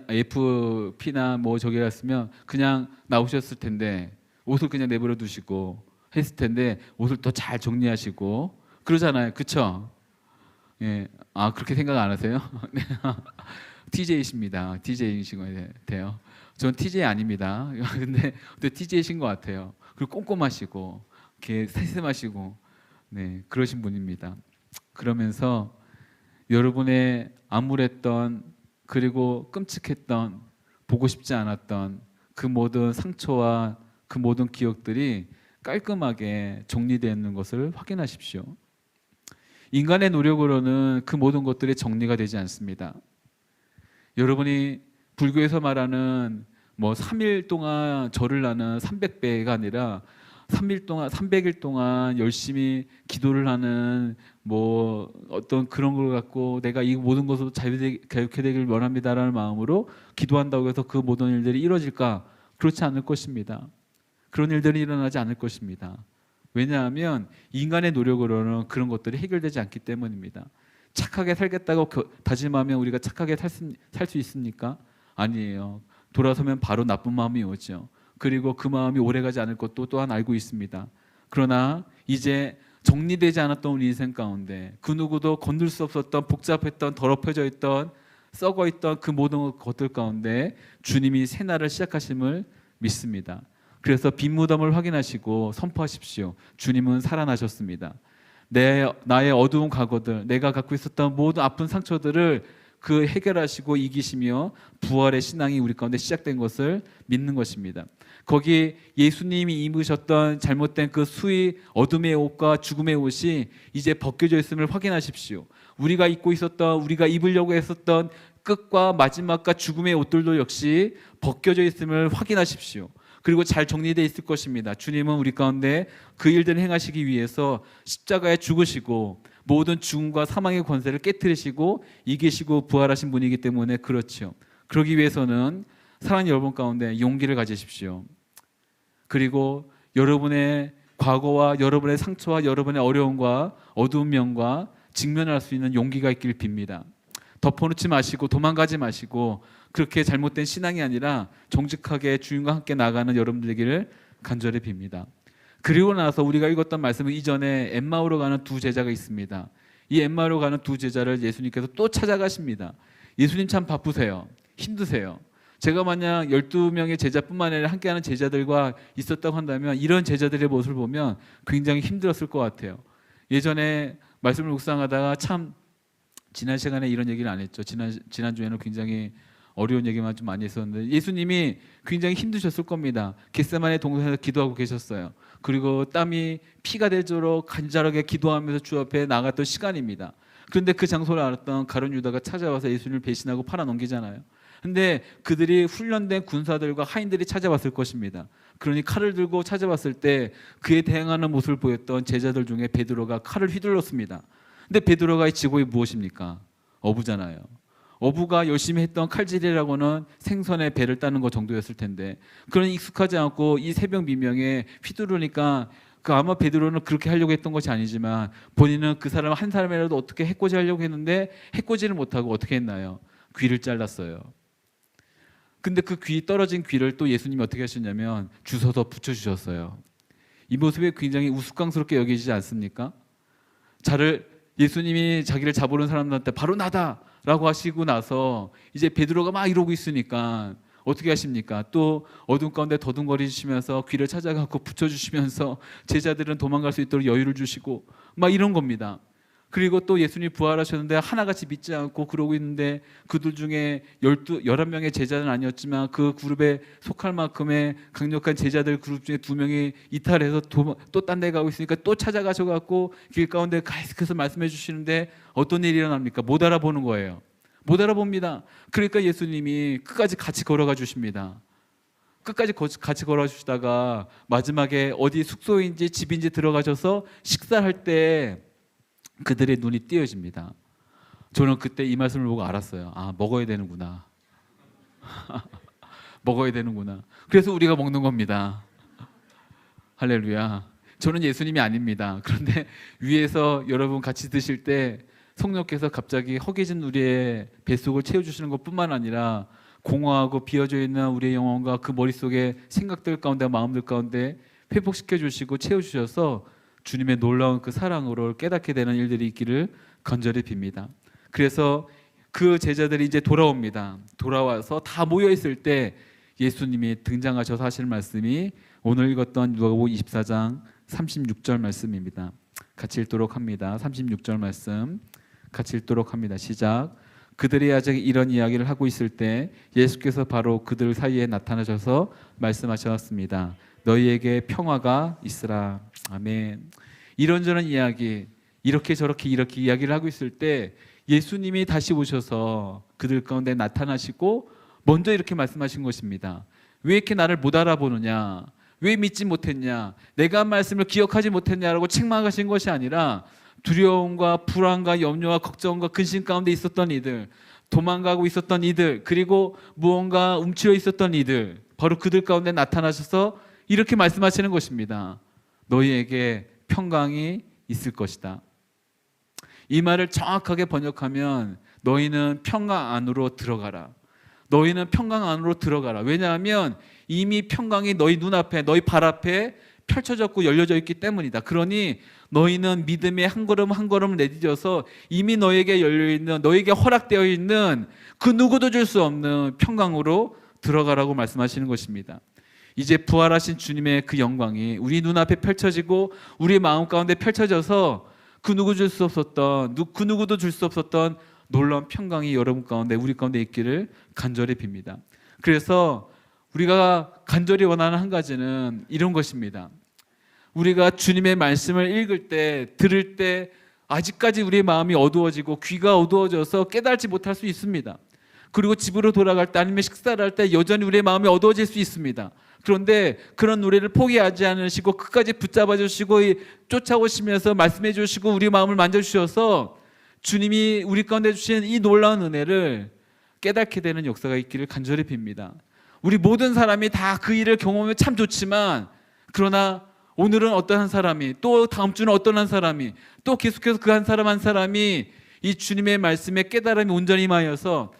FP나 뭐 저기 갔으면 그냥 나오셨을 텐데 옷을 그냥 내버려 두시고 했을 텐데 옷을 더 잘 정리하시고 그러잖아요. 그렇죠? 예, 그렇게 생각 안 하세요? TJ이십니다. TJ이신 것 같아요. 전 TJ 아닙니다. 근데 TJ이신 것 같아요. 그리고 꼼꼼하시고 이렇게 세심하시고 그러신 분입니다. 그러면서 여러분의 암울했던, 그리고 끔찍했던, 보고 싶지 않았던 그 모든 상처와 그 모든 기억들이 깔끔하게 정리되어 있는 것을 확인하십시오. 인간의 노력으로는 그 모든 것들이 정리가 되지 않습니다. 여러분이 불교에서 말하는 3일 동안 절을 하는 300배가 아니라 300일 동안 열심히 기도를 하는 어떤 그런 걸 갖고 내가 이 모든 것으로 자유케 되길 원합니다라는 마음으로 기도한다고 해서 그 모든 일들이 이루어질까? 그렇지 않을 것입니다. 그런 일들이 일어나지 않을 것입니다. 왜냐하면 인간의 노력으로는 그런 것들이 해결되지 않기 때문입니다. 착하게 살겠다고 다짐하면 우리가 착하게 살 수 있습니까? 아니에요. 돌아서면 바로 나쁜 마음이 오죠. 그리고 그 마음이 오래가지 않을 것도 또한 알고 있습니다. 그러나 이제 정리되지 않았던 우리 인생 가운데 그 누구도 건들 수 없었던 복잡했던 더럽혀져 있던 썩어 있던 그 모든 것들 가운데 주님이 새날을 시작하심을 믿습니다. 그래서 빈 무덤을 확인하시고 선포하십시오. 주님은 살아나셨습니다. 나의 어두운 과거들, 내가 갖고 있었던 모든 아픈 상처들을 그 해결하시고 이기시며 부활의 신앙이 우리 가운데 시작된 것을 믿는 것입니다. 거기 예수님이 입으셨던 잘못된 그 수의 어둠의 옷과 죽음의 옷이 이제 벗겨져 있음을 확인하십시오. 우리가 입고 있었던, 우리가 입으려고 했었던 끝과 마지막과 죽음의 옷들도 역시 벗겨져 있음을 확인하십시오. 그리고 잘 정리되어 있을 것입니다. 주님은 우리 가운데 그 일들을 행하시기 위해서 십자가에 죽으시고 모든 죽음과 사망의 권세를 깨뜨리시고 이기시고 부활하신 분이기 때문에 그렇죠. 그러기 위해서는 사랑하는 여러분 가운데 용기를 가지십시오. 그리고 여러분의 과거와 여러분의 상처와 여러분의 어려움과 어두운 면과 직면할 수 있는 용기가 있길 빕니다. 덮어놓지 마시고 도망가지 마시고 그렇게 잘못된 신앙이 아니라 정직하게 주님과 함께 나가는 여러분들 되기를 간절히 빕니다. 그리고 나서 우리가 읽었던 말씀은 이전에 엠마오로 가는 두 제자가 있습니다. 이 엠마오로 가는 두 제자를 예수님께서 또 찾아가십니다. 예수님 참 바쁘세요. 힘드세요. 제가 만약 12명의 제자뿐만 아니라 함께하는 제자들과 있었다고 한다면 이런 제자들의 모습을 보면 굉장히 힘들었을 것 같아요. 예전에 말씀을 묵상하다가 참 지난 시간에 이런 얘기를 안 했죠. 지난주에는 굉장히 어려운 얘기만 좀 많이 했었는데 예수님이 굉장히 힘드셨을 겁니다. 겟세마네 동산에서 기도하고 계셨어요. 그리고 땀이 피가 되도록 간절하게 기도하면서 주 앞에 나갔던 시간입니다. 그런데 그 장소를 알았던 가룟 유다가 찾아와서 예수님을 배신하고 팔아넘기잖아요. 근데 그들이 훈련된 군사들과 하인들이 찾아왔을 것입니다. 그러니 칼을 들고 찾아왔을 때 그에 대항하는 모습을 보였던 제자들 중에 베드로가 칼을 휘둘렀습니다. 근데 베드로가 직업이 무엇입니까? 어부잖아요. 어부가 열심히 했던 칼질이라고는 생선의 배를 따는 것 정도였을 텐데 그러니 익숙하지 않고 이 새벽 미명에 휘두르니까 아마 베드로는 그렇게 하려고 했던 것이 아니지만 본인은 그 사람 한 사람이라도 어떻게 해코지 하려고 했는데 해코지를 못하고 어떻게 했나요? 귀를 잘랐어요. 근데 그 떨어진 귀를 또 예수님이 어떻게 하셨냐면 주워서 붙여주셨어요. 이 모습이 굉장히 우스꽝스럽게 여기지 않습니까? 예수님이 자기를 잡으려는 사람들한테 바로 나다! 라고 하시고 나서 이제 베드로가 막 이러고 있으니까 어떻게 하십니까? 또 어둠 가운데 더듬거리시면서 귀를 찾아가고 붙여주시면서 제자들은 도망갈 수 있도록 여유를 주시고 막 이런 겁니다. 그리고 또 예수님이 부활하셨는데 하나같이 믿지 않고 그러고 있는데 그들 중에 11명의 제자는 아니었지만 그 그룹에 속할 만큼의 강력한 제자들 그룹 중에 2명이 이탈해서 또 딴 데 가고 있으니까 또 찾아가셔갖고 길 가운데 계속해서 말씀해 주시는데 어떤 일이 일어납니까? 못 알아보는 거예요. 못 알아봅니다. 그러니까 예수님이 끝까지 같이 걸어가 주십니다. 끝까지 같이 걸어가 주시다가 마지막에 어디 숙소인지 집인지 들어가셔서 식사할 때 그들의 눈이 띄어집니다. 저는 그때 이 말씀을 보고 알았어요. 아, 먹어야 되는구나. 먹어야 되는구나. 그래서 우리가 먹는 겁니다. 할렐루야. 저는 예수님이 아닙니다. 그런데 위에서 여러분 같이 드실 때 성령께서 갑자기 허기진 우리의 뱃속을 채워주시는 것뿐만 아니라 공허하고 비어져 있는 우리의 영혼과 그 머릿속의 생각들 가운데 마음들 가운데 회복시켜 주시고 채워주셔서 주님의 놀라운 그 사랑으로 깨닫게 되는 일들이 있기를 간절히 빕니다. 그래서 그 제자들이 이제 돌아옵니다. 돌아와서 다 모여 있을 때 예수님이 등장하셔서 하실 말씀이 오늘 읽었던 누가복음 24장 36절 말씀입니다. 같이 읽도록 합니다. 36절 말씀 같이 읽도록 합니다. 시작. 그들이 아직 이런 이야기를 하고 있을 때 예수께서 바로 그들 사이에 나타나셔서 말씀하셨습니다. 너희에게 평화가 있으라. 아멘. 이런저런 이야기, 이렇게 저렇게 이렇게 이야기를 하고 있을 때 예수님이 다시 오셔서 그들 가운데 나타나시고 먼저 이렇게 말씀하신 것입니다. 왜 이렇게 나를 못 알아보느냐? 왜 믿지 못했냐? 내가 한 말씀을 기억하지 못했냐라고 책망하신 것이 아니라 두려움과 불안과 염려와 걱정과 근심 가운데 있었던 이들, 도망가고 있었던 이들, 그리고 무언가 움츠려 있었던 이들, 바로 그들 가운데 나타나셔서 이렇게 말씀하시는 것입니다. 너희에게 평강이 있을 것이다. 이 말을 정확하게 번역하면 너희는 평강 안으로 들어가라. 너희는 평강 안으로 들어가라. 왜냐하면 이미 평강이 너희 눈앞에, 너희 발 앞에 펼쳐졌고 열려져 있기 때문이다. 그러니 너희는 믿음의 한 걸음 한 걸음 내딛어서 이미 너에게 열려있는, 너에게 허락되어 있는 그 누구도 줄 수 없는 평강으로 들어가라고 말씀하시는 것입니다. 이제 부활하신 주님의 그 영광이 우리 눈앞에 펼쳐지고 우리 마음 가운데 펼쳐져서 그 누구도 줄 수 없었던 놀라운 평강이 여러분 가운데, 우리 가운데 있기를 간절히 빕니다. 그래서 우리가 간절히 원하는 한 가지는 이런 것입니다. 우리가 주님의 말씀을 읽을 때, 들을 때 아직까지 우리의 마음이 어두워지고 귀가 어두워져서 깨달지 못할 수 있습니다. 그리고 집으로 돌아갈 때 아니면 식사를 할 때 여전히 우리의 마음이 어두워질 수 있습니다. 그런데 그런 노래를 포기하지 않으시고 끝까지 붙잡아 주시고 쫓아오시면서 말씀해 주시고 우리 마음을 만져주셔서 주님이 우리 가운데 주신 이 놀라운 은혜를 깨닫게 되는 역사가 있기를 간절히 빕니다. 우리 모든 사람이 다 그 일을 경험하면 참 좋지만, 그러나 오늘은 어떤 한 사람이, 또 다음 주는 어떤 한 사람이, 또 계속해서 그 한 사람 한 사람이 이 주님의 말씀에 깨달음이 온전히 임하여서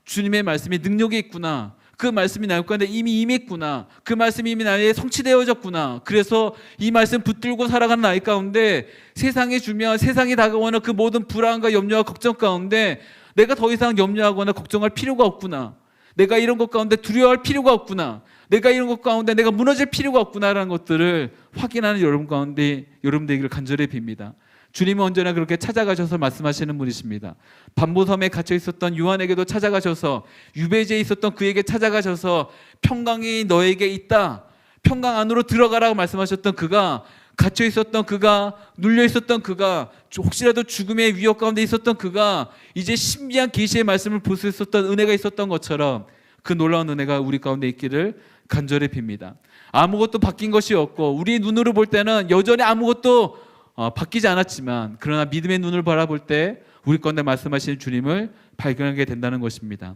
주님의 말씀에 능력이 있구나, 그 말씀이 나의 가운데 이미 임했구나, 그 말씀이 이미 나에 성취되어졌구나, 그래서 이 말씀 붙들고 살아가는 나의 가운데 세상이 주면, 세상이 다가오는 그 모든 불안과 염려와 걱정 가운데 내가 더 이상 염려하거나 걱정할 필요가 없구나, 내가 이런 것 가운데 두려워할 필요가 없구나, 내가 이런 것 가운데 내가 무너질 필요가 없구나라는 것들을 확인하는 여러분 가운데 여러분 되기를 간절히 빕니다. 주님은 언제나 그렇게 찾아가셔서 말씀하시는 분이십니다. 반모섬에 갇혀 있었던 요한에게도 찾아가셔서, 유배지에 있었던 그에게 찾아가셔서 평강이 너에게 있다, 평강 안으로 들어가라고 말씀하셨던 그가, 갇혀 있었던 그가, 눌려 있었던 그가, 혹시라도 죽음의 위협 가운데 있었던 그가 이제 신비한 계시의 말씀을 볼 수 있었던 은혜가 있었던 것처럼 그 놀라운 은혜가 우리 가운데 있기를 간절히 빕니다. 아무것도 바뀐 것이 없고 우리 눈으로 볼 때는 여전히 아무것도 바뀌지 않았지만, 그러나 믿음의 눈을 바라볼 때 우리 가운데 말씀하시는 주님을 발견하게 된다는 것입니다.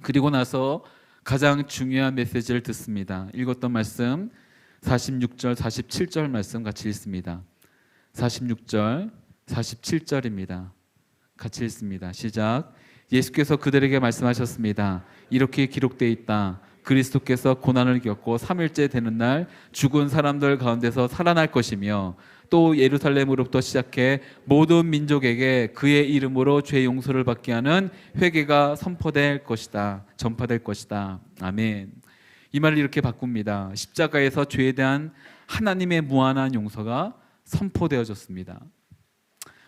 그리고 나서 가장 중요한 메시지를 듣습니다. 읽었던 말씀 46절, 47절 말씀 같이 읽습니다. 46절, 47절입니다. 같이 읽습니다. 시작. 예수께서 그들에게 말씀하셨습니다. 이렇게 기록되어 있다. 그리스도께서 고난을 겪고 3일째 되는 날 죽은 사람들 가운데서 살아날 것이며, 또 예루살렘으로부터 시작해 모든 민족에게 그의 이름으로 죄 용서를 받게 하는 회개가 선포될 것이다. 전파될 것이다. 아멘. 이 말을 이렇게 바꿉니다. 십자가에서 죄에 대한 하나님의 무한한 용서가 선포되어졌습니다.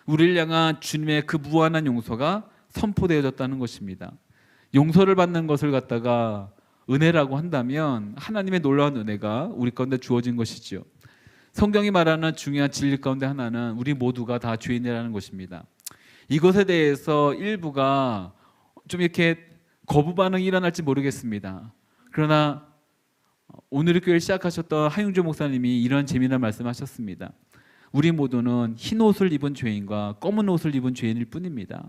우리를 향한 주님의 그 무한한 용서가 선포되어졌다는 것입니다. 용서를 받는 것을 갖다가 은혜라고 한다면 하나님의 놀라운 은혜가 우리 가운데 주어진 것이지요. 성경이 말하는 중요한 진리 가운데 하나는 우리 모두가 다 죄인이라는 것입니다. 이것에 대해서 일부가 좀 이렇게 거부 반응이 일어날지 모르겠습니다. 그러나 오늘 교회를 시작하셨던 하용조 목사님이 이런 재미난 말씀하셨습니다. 우리 모두는 흰 옷을 입은 죄인과 검은 옷을 입은 죄인일 뿐입니다.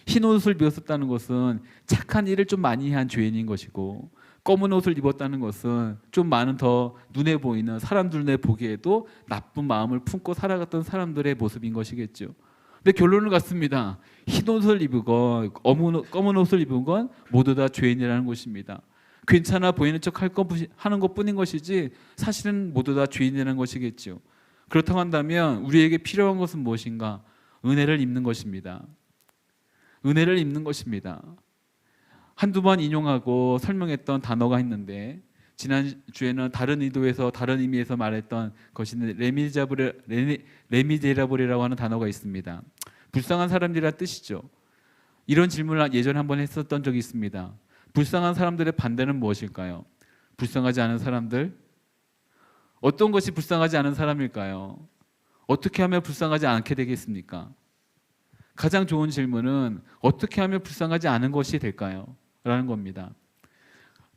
흰 옷을 입었다는 것은 착한 일을 좀 많이 한 죄인인 것이고, 검은 옷을 입었다는 것은 좀 많은 더 눈에 보이는, 사람들 눈에 보기에도 나쁜 마음을 품고 살아갔던 사람들의 모습인 것이겠죠. 근데 결론은 같습니다. 흰 옷을 입건 검은 옷을 입은 건 모두 다 죄인이라는 것입니다. 괜찮아 보이는 척 하는 것뿐인 것이지 사실은 모두 다 죄인이라는 것이겠죠. 그렇다고 한다면 우리에게 필요한 것은 무엇인가? 은혜를 입는 것입니다. 은혜를 입는 것입니다. 한두 번 인용하고 설명했던 단어가 있는데, 지난주에는 다른 의도에서 다른 의미에서 말했던 것인데 레미제라블이라고 하는 단어가 있습니다. 불쌍한 사람들이라는 뜻이죠. 이런 질문을 예전에 한번 했었던 적이 있습니다. 불쌍한 사람들의 반대는 무엇일까요? 불쌍하지 않은 사람들? 어떤 것이 불쌍하지 않은 사람일까요? 어떻게 하면 불쌍하지 않게 되겠습니까? 가장 좋은 질문은 어떻게 하면 불쌍하지 않은 것이 될까요? 라는 겁니다.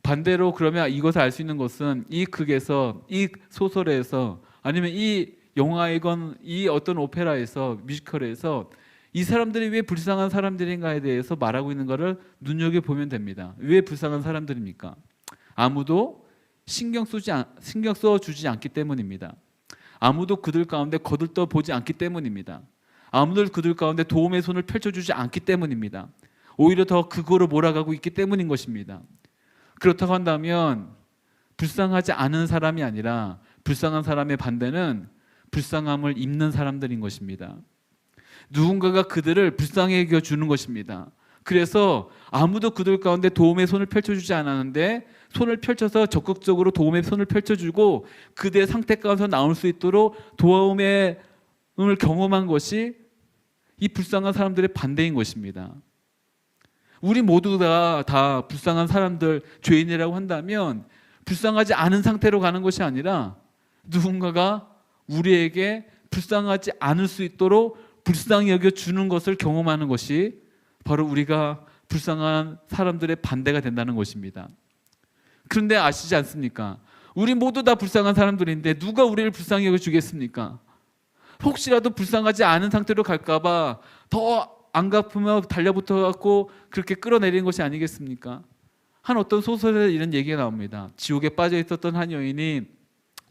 반대로 그러면 이것을 알 수 있는 것은 이 극에서, 이 소설에서, 아니면 이 영화이건 이 어떤 오페라에서, 뮤지컬에서 이 사람들이 왜 불쌍한 사람들인가에 대해서 말하고 있는 것을 눈여겨보면 됩니다. 왜 불쌍한 사람들입니까? 아무도 신경 써주지 않기 때문입니다. 아무도 그들 가운데 거들떠 보지 않기 때문입니다. 아무도 그들 가운데 도움의 손을 펼쳐주지 않기 때문입니다. 오히려 더 그거로 몰아가고 있기 때문인 것입니다. 그렇다고 한다면 불쌍하지 않은 사람이 아니라 불쌍한 사람의 반대는 불쌍함을 입는 사람들인 것입니다. 누군가가 그들을 불쌍하게 여겨주는 것입니다. 그래서 아무도 그들 가운데 도움의 손을 펼쳐주지 않았는데 손을 펼쳐서 적극적으로 도움의 손을 펼쳐주고 그들의 상태 가운데서 나올 수 있도록 도움을 경험한 것이 이 불쌍한 사람들의 반대인 것입니다. 우리 모두가 다 불쌍한 사람들, 죄인이라고 한다면 불쌍하지 않은 상태로 가는 것이 아니라 누군가가 우리에게 불쌍하지 않을 수 있도록 불쌍히 여겨주는 것을 경험하는 것이 바로 우리가 불쌍한 사람들의 반대가 된다는 것입니다. 그런데 아시지 않습니까? 우리 모두 다 불쌍한 사람들인데 누가 우리를 불쌍히 여겨주겠습니까? 혹시라도 불쌍하지 않은 상태로 갈까봐 더 안 갚으며 달려붙어갖고 그렇게 끌어내리는 것이 아니겠습니까? 한 어떤 소설에 이런 얘기가 나옵니다. 지옥에 빠져 있었던 한 여인이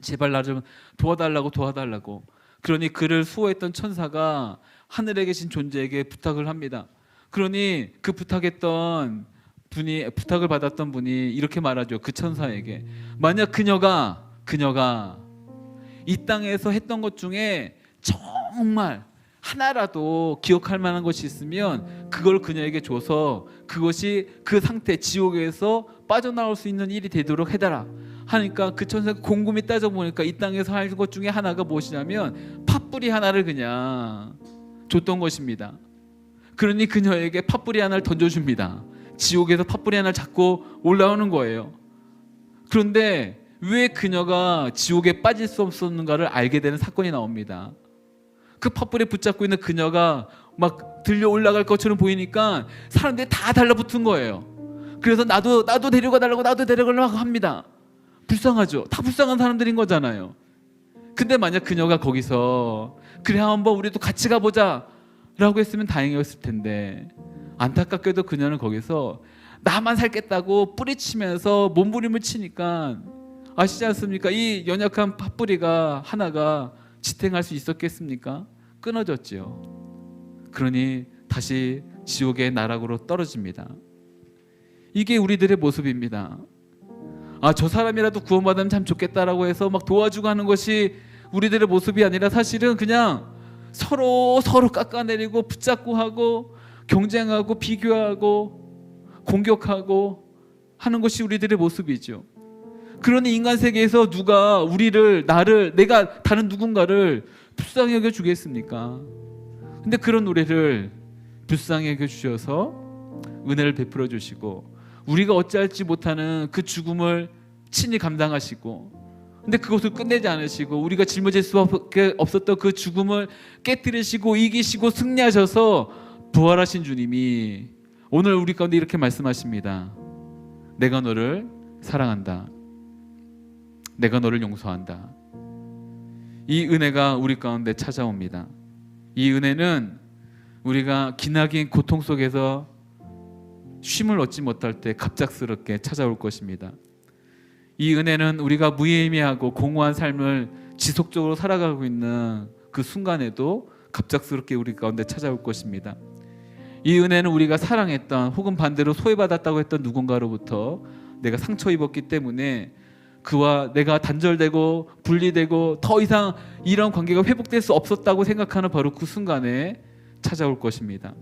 제발 나 좀 도와달라고 그러니 그를 수호했던 천사가 하늘에 계신 존재에게 부탁을 합니다. 그러니 그 부탁을 받았던 분이 이렇게 말하죠. 그 천사에게 만약 그녀가 이 땅에서 했던 것 중에 정말 하나라도 기억할 만한 것이 있으면 그걸 그녀에게 줘서 그것이 그 상태 지옥에서 빠져나올 수 있는 일이 되도록 해달라 하니까 그 천사가 곰곰이 따져보니까 이 땅에서 할 것 중에 하나가 무엇이냐면 팥뿌리 하나를 그냥 줬던 것입니다. 그러니 그녀에게 팥뿌리 하나를 던져줍니다. 지옥에서 팥뿌리 하나를 잡고 올라오는 거예요. 그런데 왜 그녀가 지옥에 빠질 수 없었는가를 알게 되는 사건이 나옵니다. 그 팥불에 붙잡고 있는 그녀가 막 들려 올라갈 것처럼 보이니까 사람들이 다 달라붙은 거예요. 그래서 나도 데려가달라고 합니다. 불쌍하죠. 다 불쌍한 사람들인 거잖아요. 근데 만약 그녀가 거기서 그래 한번 우리도 같이 가보자 라고 했으면 다행이었을 텐데 안타깝게도 그녀는 거기서 나만 살겠다고 뿌리치면서 몸부림을 치니까 아시지 않습니까? 이 연약한 팥뿌리가 하나가 지탱할 수 있었겠습니까? 끊어졌지요. 그러니 다시 지옥의 나락으로 떨어집니다. 이게 우리들의 모습입니다. 저 사람이라도 구원받으면 참 좋겠다라고 해서 막 도와주고 하는 것이 우리들의 모습이 아니라 사실은 그냥 서로 깎아내리고 붙잡고 하고 경쟁하고 비교하고 공격하고 하는 것이 우리들의 모습이죠. 그러니 인간 세계에서 누가 내가 다른 누군가를 불쌍히 여겨 주겠습니까? 근데 그런 우리를 불쌍히 여겨 주셔서 은혜를 베풀어 주시고 우리가 어찌할지 못하는 그 죽음을 친히 감당하시고 근데 그것을 끝내지 않으시고 우리가 짊어질 수밖에 없었던 그 죽음을 깨뜨리시고 이기시고 승리하셔서 부활하신 주님이 오늘 우리 가운데 이렇게 말씀하십니다. 내가 너를 사랑한다. 내가 너를 용서한다. 이 은혜가 우리 가운데 찾아옵니다. 이 은혜는 우리가 기나긴 고통 속에서 쉼을 얻지 못할 때 갑작스럽게 찾아올 것입니다. 이 은혜는 우리가 무의미하고 공허한 삶을 지속적으로 살아가고 있는 그 순간에도 갑작스럽게 우리 가운데 찾아올 것입니다. 이 은혜는 우리가 사랑했던 혹은 반대로 소외받았다고 했던 누군가로부터 내가 상처 입었기 때문에 그와 내가 단절되고 분리되고 더 이상 이런 관계가 회복될 수 없었다고 생각하는 바로 그 순간에 찾아올 것입니다.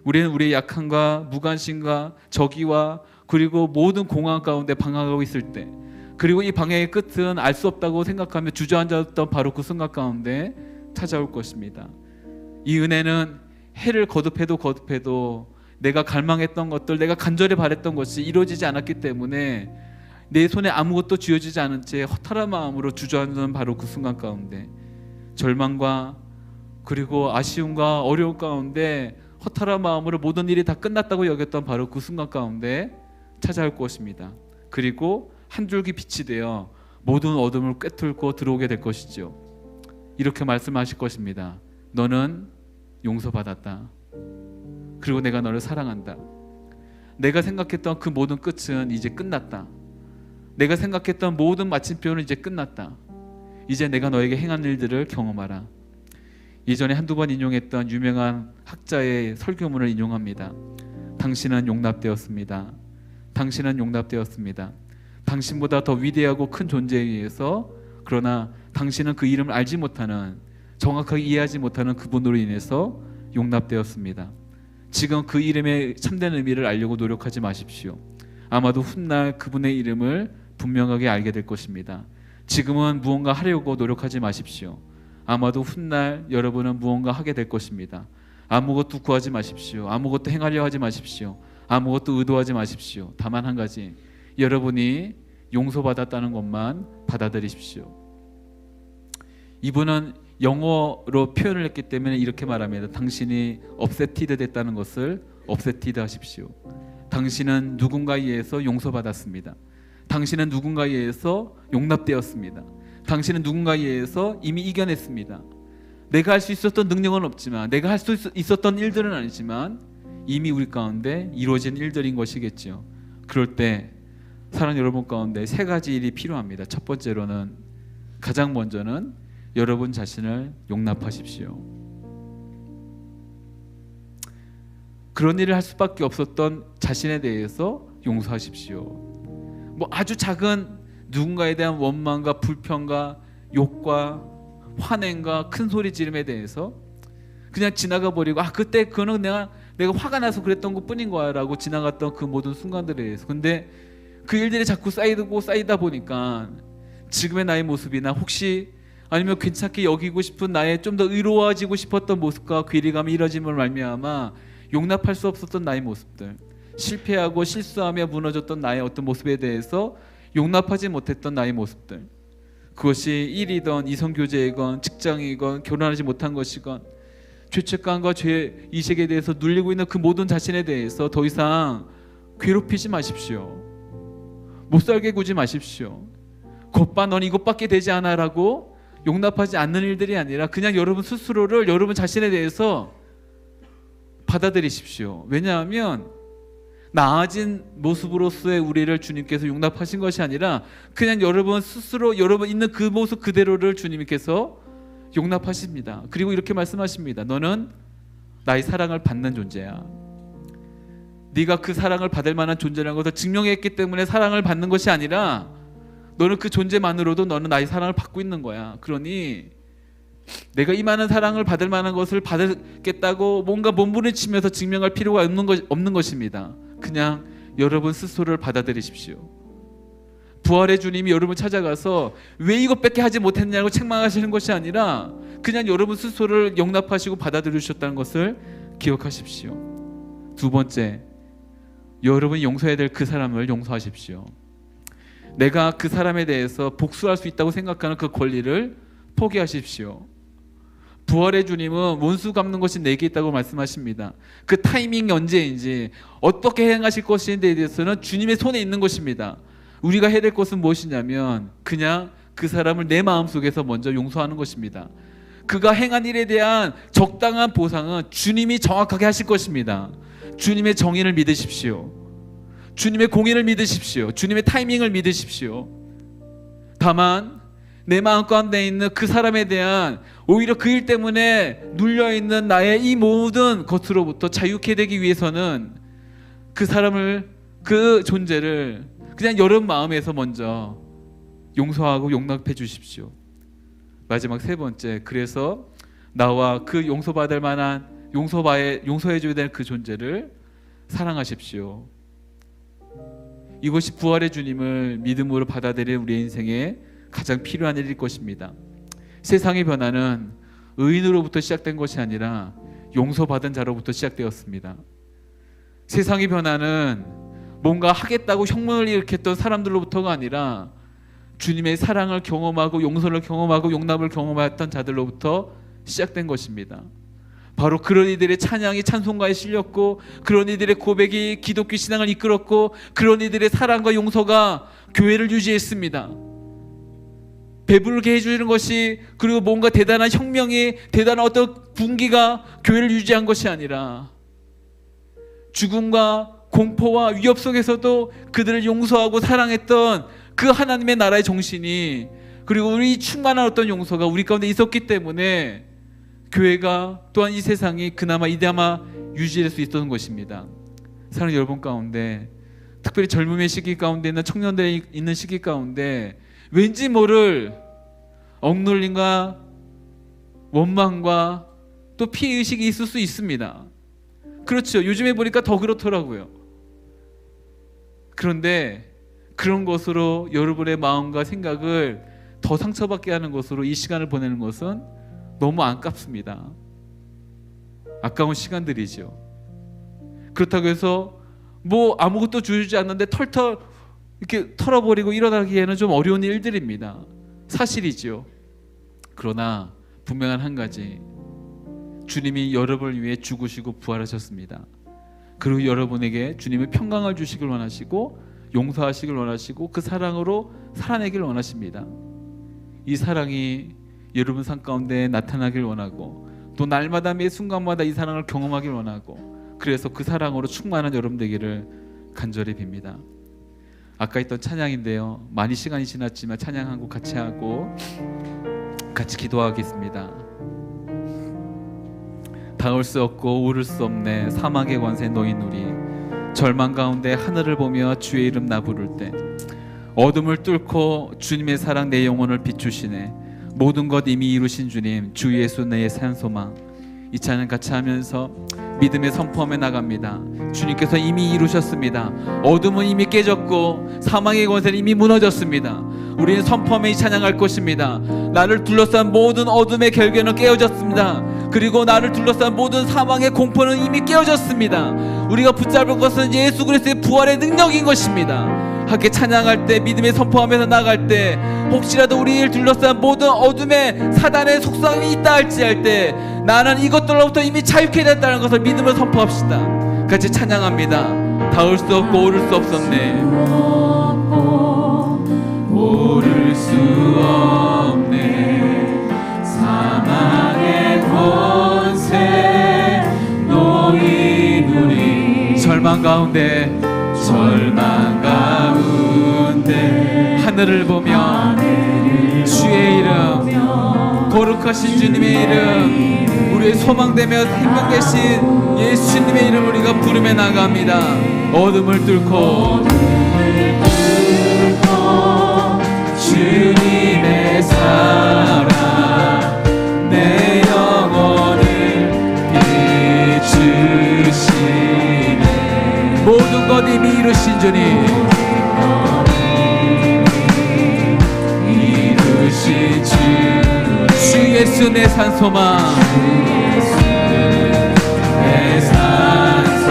우리는 우리의 약함과 무관심과 적의와 그리고 모든 공허한 가운데 방황하고 있을 때 그리고 이 방향의 끝은 알 수 없다고 생각하며 주저앉았던 바로 그 순간 가운데 찾아올 것입니다. 이 은혜는 해를 거듭해도 내가 갈망했던 것들 내가 간절히 바랬던 것이 이루어지지 않았기 때문에 내 손에 아무것도 쥐어지지 않은 채 허탈한 마음으로 주저앉는 바로 그 순간 가운데 절망과 그리고 아쉬움과 어려움 가운데 허탈한 마음으로 모든 일이 다 끝났다고 여겼던 바로 그 순간 가운데 찾아올 것입니다. 그리고 한 줄기 빛이 되어 모든 어둠을 꿰뚫고 들어오게 될 것이죠. 이렇게 말씀하실 것입니다. 너는 용서받았다. 그리고 내가 너를 사랑한다. 내가 생각했던 그 모든 끝은 이제 끝났다. 내가 생각했던 모든 마침표는 이제 끝났다. 이제 내가 너에게 행한 일들을 경험하라. 예전에 한두 번 인용했던 유명한 학자의 설교문을 인용합니다. 당신은 용납되었습니다. 당신은 용납되었습니다. 당신보다 더 위대하고 큰 존재에 의해서, 그러나 당신은 그 이름을 알지 못하는, 정확하게 이해하지 못하는 그분으로 인해서 용납되었습니다. 지금 그 이름의 참된 의미를 알려고 노력하지 마십시오. 아마도 훗날 그분의 이름을 분명하게 알게 될 것입니다. 지금은 무언가 하려고 노력하지 마십시오. 아마도 훗날 여러분은 무언가 하게 될 것입니다. 아무것도 구하지 마십시오. 아무것도 행하려 하지 마십시오. 아무것도 의도하지 마십시오. 다만 한 가지, 여러분이 용서받았다는 것만 받아들이십시오. 이분은 영어로 표현을 했기 때문에 이렇게 말합니다. 당신이 업세티드 됐다는 것을 업세티드 하십시오. 당신은 누군가에 의해서 용서받았습니다. 당신은 누군가에 의해서 용납되었습니다. 당신은 누군가에 의해서 이미 이겨냈습니다. 내가 할 수 있었던 능력은 없지만, 내가 할 수 있었던 일들은 아니지만 이미 우리 가운데 이루어진 일들인 것이겠죠. 그럴 때 사랑하는 여러분 가운데 세 가지 일이 필요합니다. 첫 번째로는, 가장 먼저는 여러분 자신을 용납하십시오. 그런 일을 할 수밖에 없었던 자신에 대해서 용서하십시오. 뭐 아주 작은 누군가에 대한 원망과 불평과 욕과 화냄과 큰 소리 지름에 대해서 그냥 지나가 버리고, 그때 그거는 내가 화가 나서 그랬던 것뿐인 거야 라고 지나갔던 그 모든 순간들에 대해서. 근데 그 일들이 자꾸 쌓이다 보니까 지금의 나의 모습이나, 혹시 아니면 괜찮게 여기고 싶은 나의 좀 더 의로워지고 싶었던 모습과 괴리감이 이뤄짐을 말미암아 용납할 수 없었던 나의 모습들, 실패하고 실수하며 무너졌던 나의 어떤 모습에 대해서 용납하지 못했던 나의 모습들, 그것이 일이건 이성교제이건 직장이건 결혼하지 못한 것이건 죄책감과 죄 이식에 대해서 눌리고 있는 그 모든 자신에 대해서 더 이상 괴롭히지 마십시오. 못살게 구지 마십시오. 겉봐 넌 이것밖에 되지 않아 라고 용납하지 않는 일들이 아니라 그냥 여러분 스스로를, 여러분 자신에 대해서 받아들이십시오. 왜냐하면 나아진 모습으로서의 우리를 주님께서 용납하신 것이 아니라 그냥 여러분 스스로 여러분 있는 그 모습 그대로를 주님께서 용납하십니다. 그리고 이렇게 말씀하십니다. 너는 나의 사랑을 받는 존재야. 네가 그 사랑을 받을 만한 존재라는 것을 증명했기 때문에 사랑을 받는 것이 아니라 너는 그 존재만으로도 너는 나의 사랑을 받고 있는 거야. 그러니 내가 이 많은 사랑을 받을 만한 것을 받겠다고 뭔가 몸부림치면서 증명할 필요가 없는 것입니다. 그냥 여러분 스스로를 받아들이십시오. 부활의 주님이 여러분 찾아가서 왜 이것밖에 하지 못했냐고 책망하시는 것이 아니라 그냥 여러분 스스로를 용납하시고 받아들이셨다는 것을 기억하십시오. 두 번째, 여러분이 용서해야 될 그 사람을 용서하십시오. 내가 그 사람에 대해서 복수할 수 있다고 생각하는 그 권리를 포기하십시오. 부활의 주님은 원수 갚는 것이 내게 있다고 말씀하십니다. 그 타이밍이 언제인지 어떻게 행하실 것인지에 대해서는 주님의 손에 있는 것입니다. 우리가 해야 될 것은 무엇이냐면 그냥 그 사람을 내 마음속에서 먼저 용서하는 것입니다. 그가 행한 일에 대한 적당한 보상은 주님이 정확하게 하실 것입니다. 주님의 정의를 믿으십시오. 주님의 공의를 믿으십시오. 주님의 타이밍을 믿으십시오. 다만 내 마음 가운데 있는 그 사람에 대한 오히려 그 일 때문에 눌려있는 나의 이 모든 것으로부터 자유케 되기 위해서는 그 사람을, 그 존재를 그냥 여러분 마음에서 먼저 용서하고 용납해 주십시오. 마지막 세 번째, 그래서 나와 그 용서받을 만한 용서해 줘야 될 그 존재를 사랑하십시오. 이것이 부활의 주님을 믿음으로 받아들일 우리의 인생에 가장 필요한 일일 것입니다. 세상의 변화는 의인으로부터 시작된 것이 아니라 용서받은 자로부터 시작되었습니다. 세상의 변화는 뭔가 하겠다고 혁명을 일으켰던 사람들로부터가 아니라 주님의 사랑을 경험하고 용서를 경험하고 용납을 경험했던 자들로부터 시작된 것입니다. 바로 그런 이들의 찬양이 찬송가에 실렸고, 그런 이들의 고백이 기독교 신앙을 이끌었고, 그런 이들의 사랑과 용서가 교회를 유지했습니다. 배부르게 해주는 것이, 그리고 뭔가 대단한 혁명이, 대단한 어떤 분기가 교회를 유지한 것이 아니라 죽음과 공포와 위협 속에서도 그들을 용서하고 사랑했던 그 하나님의 나라의 정신이, 그리고 우리 충만한 어떤 용서가 우리 가운데 있었기 때문에 교회가 또한 이 세상이 그나마 이나마 유지될 수 있었던 것입니다. 사랑하는 여러분 가운데, 특별히 젊음의 시기 가운데 있는 청년들이 있는 시기 가운데 왠지 모를 억눌림과 원망과 또 피해의식이 있을 수 있습니다. 그렇죠. 요즘에 보니까 더 그렇더라고요. 그런데 그런 것으로 여러분의 마음과 생각을 더 상처받게 하는 것으로 이 시간을 보내는 것은 너무 아깝습니다. 아까운 시간들이죠. 그렇다고 해서 뭐 아무것도 주지 않는데 털털 이렇게 털어버리고 일어나기에는 좀 어려운 일들입니다. 사실이죠. 그러나 분명한 한 가지, 주님이 여러분을 위해 죽으시고 부활하셨습니다. 그리고 여러분에게 주님의 평강을 주시길 원하시고 용서하시길 원하시고 그 사랑으로 살아내길 원하십니다. 이 사랑이 여러분 삶 가운데 나타나길 원하고 또 날마다 매 순간마다 이 사랑을 경험하길 원하고, 그래서 그 사랑으로 충만한 여러분 되기를 간절히 빕니다. 아까 있던 찬양인데요, 많이 시간이 지났지만 찬양 한 곡 같이 하고 같이 기도하겠습니다. 닿을 수 없고 오를 수 없네 사막의 권세 노인 우리, 절망 가운데 하늘을 보며 주의 이름 나 부를 때 어둠을 뚫고 주님의 사랑 내 영혼을 비추시네. 모든 것 이미 이루신 주님, 주 예수 내 산소망. 이 찬양 같이 하면서 믿음의 선포하며 나갑니다. 주님께서 이미 이루셨습니다. 어둠은 이미 깨졌고 사망의 권세는 이미 무너졌습니다. 우리는 선포하며 이 찬양할 것입니다. 나를 둘러싼 모든 어둠의 결계는 깨어졌습니다. 그리고 나를 둘러싼 모든 사망의 공포는 이미 깨어졌습니다. 우리가 붙잡을 것은 예수 그리스도의 부활의 능력인 것입니다. 함께 찬양할 때, 믿음의 선포하면서 나갈 때, 혹시라도 우리를 둘러싼 모든 어둠의 사단의 속성이 있다 할지할 때 나는 이것들로부터 이미 자유케 됐다는 것을 믿음으로 선포합시다. 같이 찬양합니다. 닿을 수 없고 오를 수 없었네. 오를 수 없네 사망의 권세 노인 우리, 절망 가운데 하늘을 보며 주의 이름, 거룩하신 주님의 이름, 우리의 소망되며 생명 되신 예수님의 이름 우리가 부르며 나갑니다. 어둠을 뚫고 주님의 사랑 내 영혼을 비추시네. 모든 것 이미 이루신 주님, 이루신 주 예수 내 산소망, 내 산소.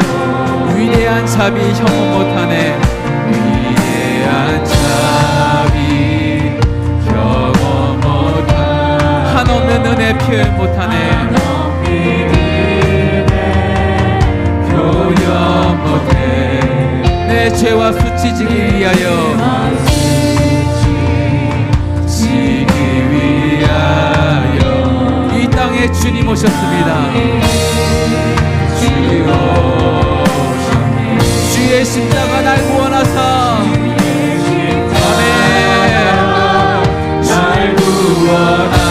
위대한 자비 형언 못하네. 위대한 자비 형언 못하네. 한없는 은혜 표현 못하네. 표현 못해. 내 죄와 수치지기 위하여, 이 땅에 주님 오셨습니다. 주의 십자가 날 구원하사, 아멘. 날 구원하사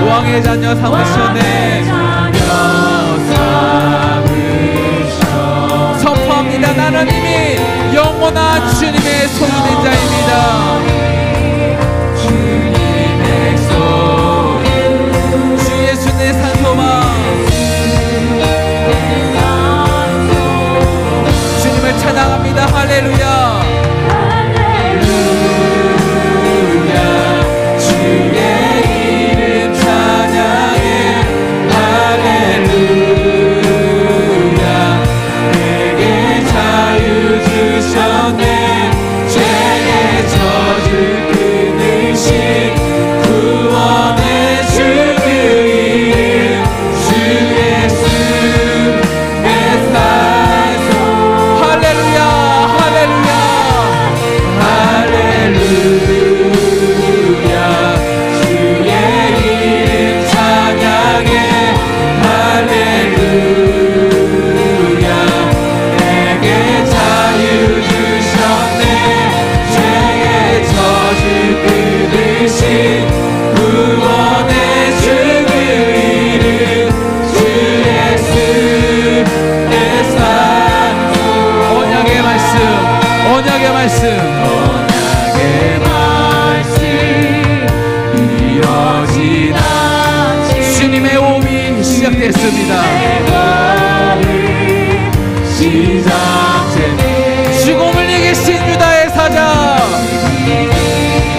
왕의 자녀 삼으셨네. 선포합니다. 나는 이미 영원한 주님의 소유된 자입니다. 주님의 소유, 주 예수 내 산소망. 주님을 찬양합니다. 할렐루야. 할렐루야. 주의 이름 찬양해. 말씀 언약의 말씀 이어지다 주님의 오미 시작됐습니다. 죽음을 이기신 유다의 사자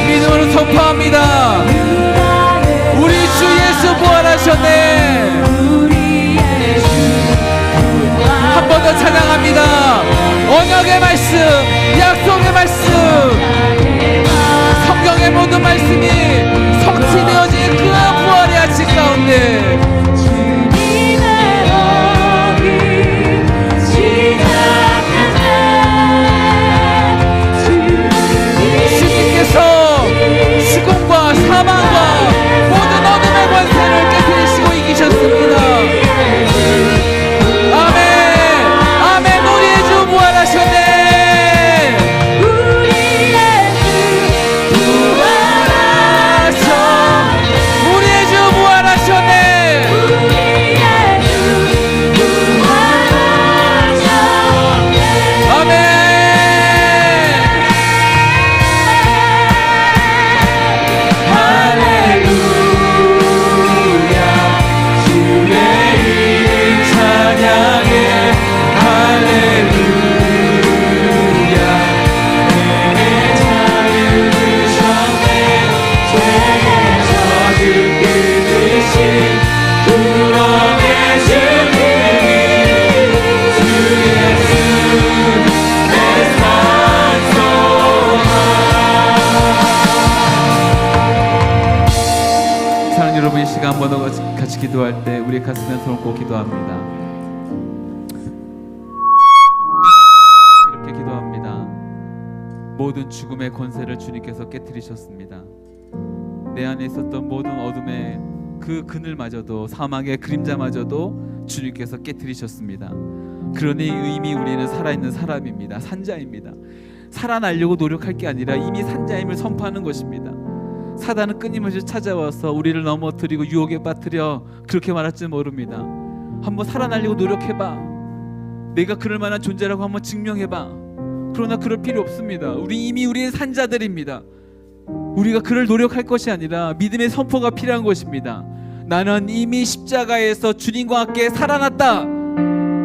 믿음으로 선포합니다. 우리 주 예수 부활하셨네. 한 번 더 찬양합니다. 언약의 말씀, 약속의 말씀, 성경의 모든 말씀이 성취되어진 그 부활의 아침 가운데 주님께서 죽음과 사망과 모든 어둠의 권세를 깨뜨리시고 이기셨습니다. 아멘, 아멘. 우리의 주 부활하셨네. 우리의 주 부활하셨네. 아멘. 사랑하는 여러분, 이 시간 한번 더 같이 기도할 때 우리 가슴에 손을 꼭 기도합니다. 이렇게 기도합니다. 모든 죽음의 권세를 주님께서 깨뜨리셨습니다. 내 안에 있었던 모든 어둠의 그 그늘마저도, 사망의 그림자마저도 주님께서 깨뜨리셨습니다. 그러니 이미 우리는 살아있는 사람입니다. 산자입니다. 살아나려고 노력할 게 아니라 이미 산자임을 선포하는 것입니다. 사단은 끊임없이 찾아와서 우리를 넘어뜨리고 유혹에 빠뜨려 그렇게 말할지 모릅니다. 한번 살아나려고 노력해봐. 내가 그럴 만한 존재라고 한번 증명해봐. 그러나 그럴 필요 없습니다. 우리의 산자들입니다. 우리가 그럴 노력할 것이 아니라 믿음의 선포가 필요한 것입니다. 나는 이미 십자가에서 주님과 함께 살아났다.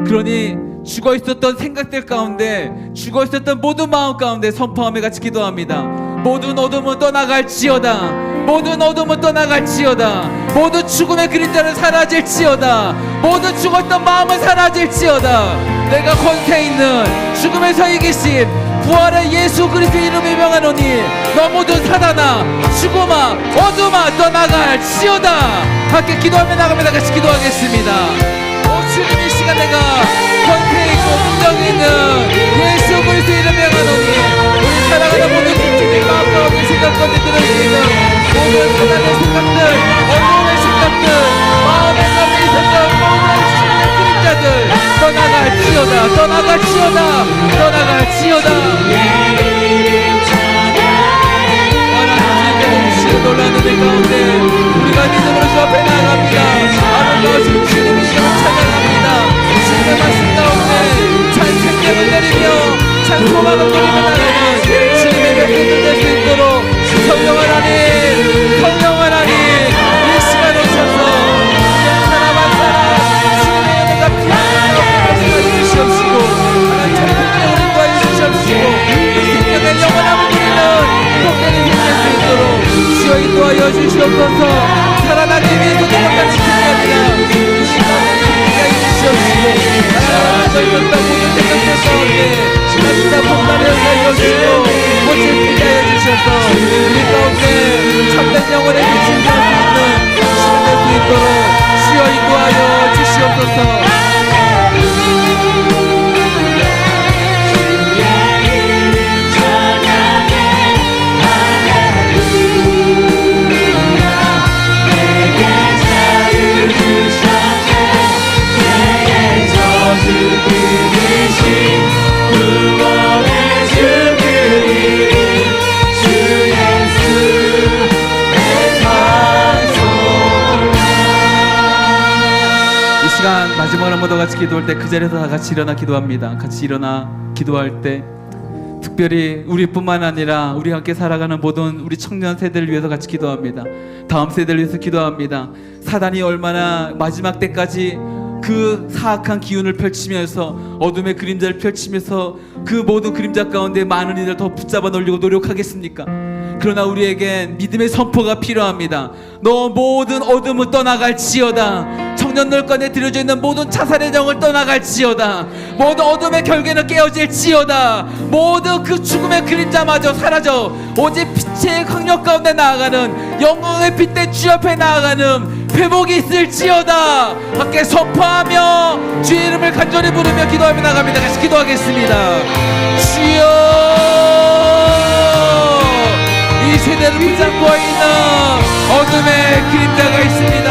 그러니 죽어 있었던 생각들 가운데, 죽어 있었던 모든 마음 가운데 선포하며 같이 기도합니다. 모든 어둠은 떠나갈지어다. 모든 어둠은 떠나갈지어다. 모든 죽음의 그림자는 사라질지어다. 모든 죽었던 마음은 사라질지어다. 내가 권세 있는 죽음에서 이기신 부활의 예수 그리스도의 이름에 명하노니 너 모든 사단아, 죽음아, 어둠아 떠나갈지어다. 함께 기도하며 나갑니다. 같이 기도하겠습니다. 오 주님, 이 시간 내가 권세 있고 능력 있는 예수 그리스도의 이름에 명하노니 우리 살아가는 모든 기침이 마음과 어떤 생각과 들을 수 있는 모든 사단의 생각들, 어둠의 생각들, 마음에 남아 있었던 모든 죽음의 그림자들 떠나갈지어다. 떠나갈지어다. 떠나갈지어다. 놀라는 내 가운데 우리가 믿음으로 주 앞에 나아갑니다. 아름다우신 주님의 이름을 찬양합니다. 주님의 말씀 가운데 찬송을 내리며 찬송을 드리며 나가는 주님의 백성들 될 수 있도록 성령 하나님, 성령 하나님, 이 시간 오셔서 사람 한 사람 주님의 은혜가 피하며 말씀해 주시옵시고 하나님 생명의 우리과 주시옵시고 생명의 영원함을 누리는 복되는 생명 될 수 있도록 주여 인도하여 주시옵소서. 살아나기 위해서 노력한 지키옵니다. 이 시간 우리가 주시옵시고 하나님 넓었던 모든 생각들 가운데 날짜 폭발을 하여 주시고 꽃을 피게 하여 주셔서 우리 가운데 참된 영혼의 빛을 살 수 있는 시간 될 수 있도록 주여 인도하여 주시옵소서. 마지막으로 한번 더 같이 기도할 때 그 자리에서 다 같이 일어나 기도합니다. 같이 일어나 기도할 때 특별히 우리뿐만 아니라 우리 함께 살아가는 모든 우리 청년 세대를 위해서 같이 기도합니다. 다음 세대를 위해서 기도합니다. 사단이 얼마나 마지막 때까지 그 사악한 기운을 펼치면서 어둠의 그림자를 펼치면서 그 모든 그림자 가운데 많은 이들 더 붙잡아 놓으려고 노력하겠습니까? 그러나 우리에겐 믿음의 선포가 필요합니다. 너 모든 어둠은 떠나갈지어다. 청년들 간에 들여져 있는 모든 자살의 정을 떠나갈지어다. 모든 어둠의 결계는 깨어질지어다. 모든 그 죽음의 그림자마저 사라져 오직 빛의 강력 가운데 나아가는 영광의 빛대 주 앞에 나아가는 회복이 있을지어다. 함께 선포하며 주의 이름을 간절히 부르며 기도하며 나갑니다. 같이 기도하겠습니다. 주여, 이 세대를 붙잡고 있는 어둠의 그림자가 있습니다.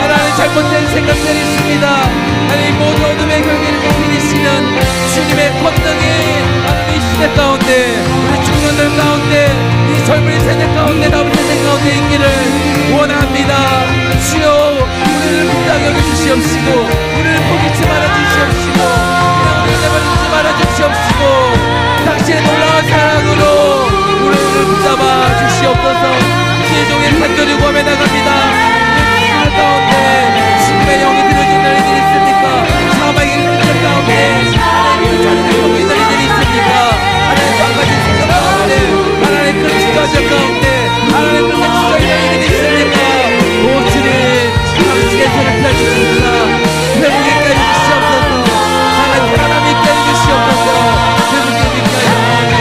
하나님 잘못된 생각들이 있습니다. 하나님 모든 어둠의 결계를 깨뜨리시는 주님의 권능이 하나님 이 시대 가운데 우리 청년들 가운데 이 젊은 세대 가운데 남은 세대 가운데 있기를 원합니다. 주여, 우리를 붙잡아 여겨주시옵시고 우리를 포기치 말아주시옵시고 그냥 우리를 내버리지 말아주시옵시고 당신의 놀라운 사랑으로 우리를 붙잡아 주시옵소서. 주의 종의 간절히 구하며 나갑니다. 우리 가운데 죽음의 영이 들어진 너희들이 있습니까? 사망의 그림자 가운데 하나님의 자리를 보고 있는 이들이 있습니까? 하나님 한 가지 생각 가운데 하나님 그 지도자 가운데 하나님 그 지도자 이들이 있습니까? 오 주님, 당신의 손을 펴주십시다. 회복이 있게 해주시옵소서. 하나님 살아남이 있게 해주시옵소서. 회복이 있게 해주시옵소서.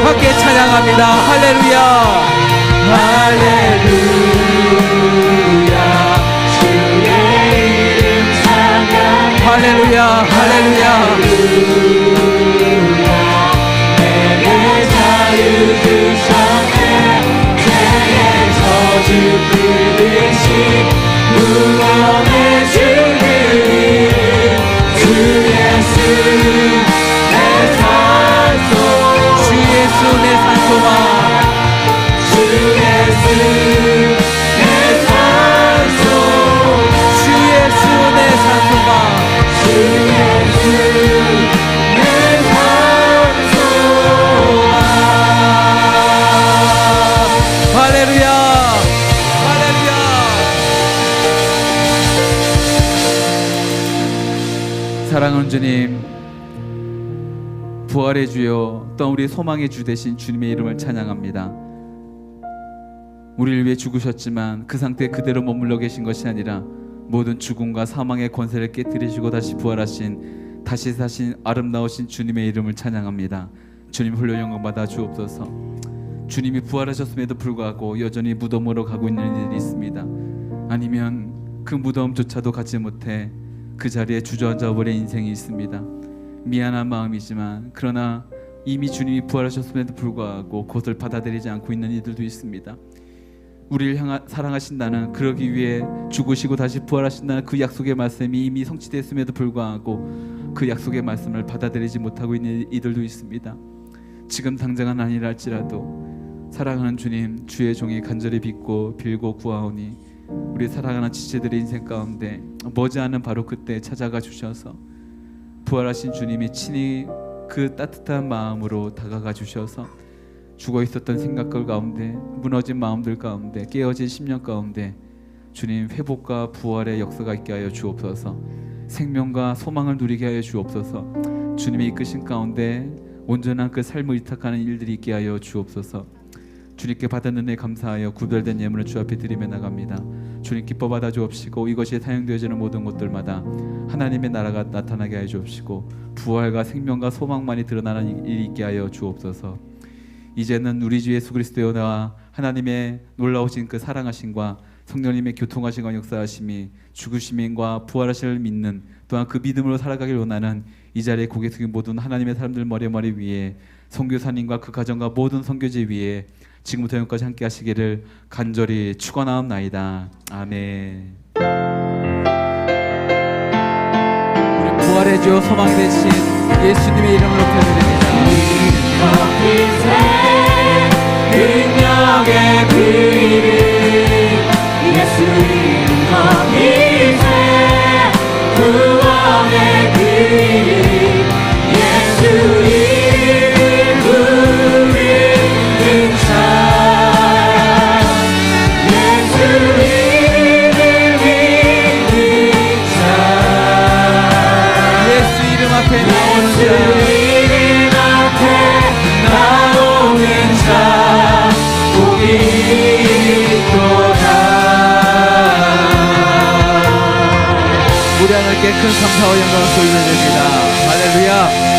함께 찬양합니다. 할렐루야, 할렐루야, 주의 이름 찬양. 할렐루야, 할렐루야. 내게 자유 주셨네. 내게 저주 끊으신 구원의 주님 주 예수 내 산소. 주 예수 내 산소만. 주 예수 내 산소. 주 예수 내 산소만. 주 예수 내 산소만. 할렐루야, 할렐루야. 사랑하는 주님, 부활의 주여, 또 우리 소망의 주 되신 주님의 이름을 찬양합니다. 우리를 위해 죽으셨지만 그 상태 그대로 머물러 계신 것이 아니라 모든 죽음과 사망의 권세를 깨뜨리시고 다시 부활하신, 다시 사신 아름다우신 주님의 이름을 찬양합니다. 주님 홀로 영광 받아 주옵소서. 주님이 부활하셨음에도 불구하고 여전히 무덤으로 가고 있는 일이 있습니다. 아니면 그 무덤조차도 가지 못해 그 자리에 주저앉아 버린 인생이 있습니다. 미안한 마음이지만 그러나 이미 주님이 부활하셨음에도 불구하고 그것을 받아들이지 않고 있는 이들도 있습니다. 우리를 사랑하신다는, 그러기 위해 죽으시고 다시 부활하신다는 그 약속의 말씀이 이미 성취됐음에도 불구하고 그 약속의 말씀을 받아들이지 못하고 있는 이들도 있습니다. 지금 당장은 아니라 할지라도 사랑하는 주님, 주의 종이 간절히 빌고 구하오니 우리 사랑하는 지체들의 인생 가운데 머지않은 바로 그때 찾아가 주셔서 부활하신 주님이 친히 그 따뜻한 마음으로 다가가 주셔서 죽어 있었던 생각들 가운데, 무너진 마음들 가운데, 깨어진 심령 가운데 주님 회복과 부활의 역사가 있게 하여 주옵소서. 생명과 소망을 누리게 하여 주옵소서. 주님의 이끄신 가운데 온전한 그 삶을 위탁하는 일들이 있게 하여 주옵소서. 주님께 받은 은혜 감사하여 구별된 예물을 주 앞에 드리며 나갑니다. 주님 기뻐 받아 주옵시고 이것이 사용되어지는 모든 곳들마다 하나님의 나라가 나타나게 하여 주옵시고 부활과 생명과 소망만이 드러나는 일이 있게 하여 주옵소서. 이제는 우리 주 예수 그리스도여 나와 하나님의 놀라우신 그 사랑하심과 성령님의 교통하심과 역사하심이 죽으심과 부활하심을 믿는, 또한 그 믿음으로 살아가길 원하는 이 자리에 고개 숙인 모든 하나님의 사람들 머리 위에 선교사님과 그 가정과 모든 선교제 위에 지금부터 영까지 함께 하시기를 간절히 축원하옵나이다. 아멘. 우리 부활의 주 소망이 되신 예수님의 이름을 높여드립니다. 능력의 그 이름 예수 이름 거기세 구원의 그 이름 예수 이름 부르는 자 예수 이름 믿는 자 예수 이름 앞에 나오는 예수 자 이름 앞에 나오는 자 복이 있도다. 우리 하나님께 큰 감사와 영광을 돌려드립니다. 할렐루야.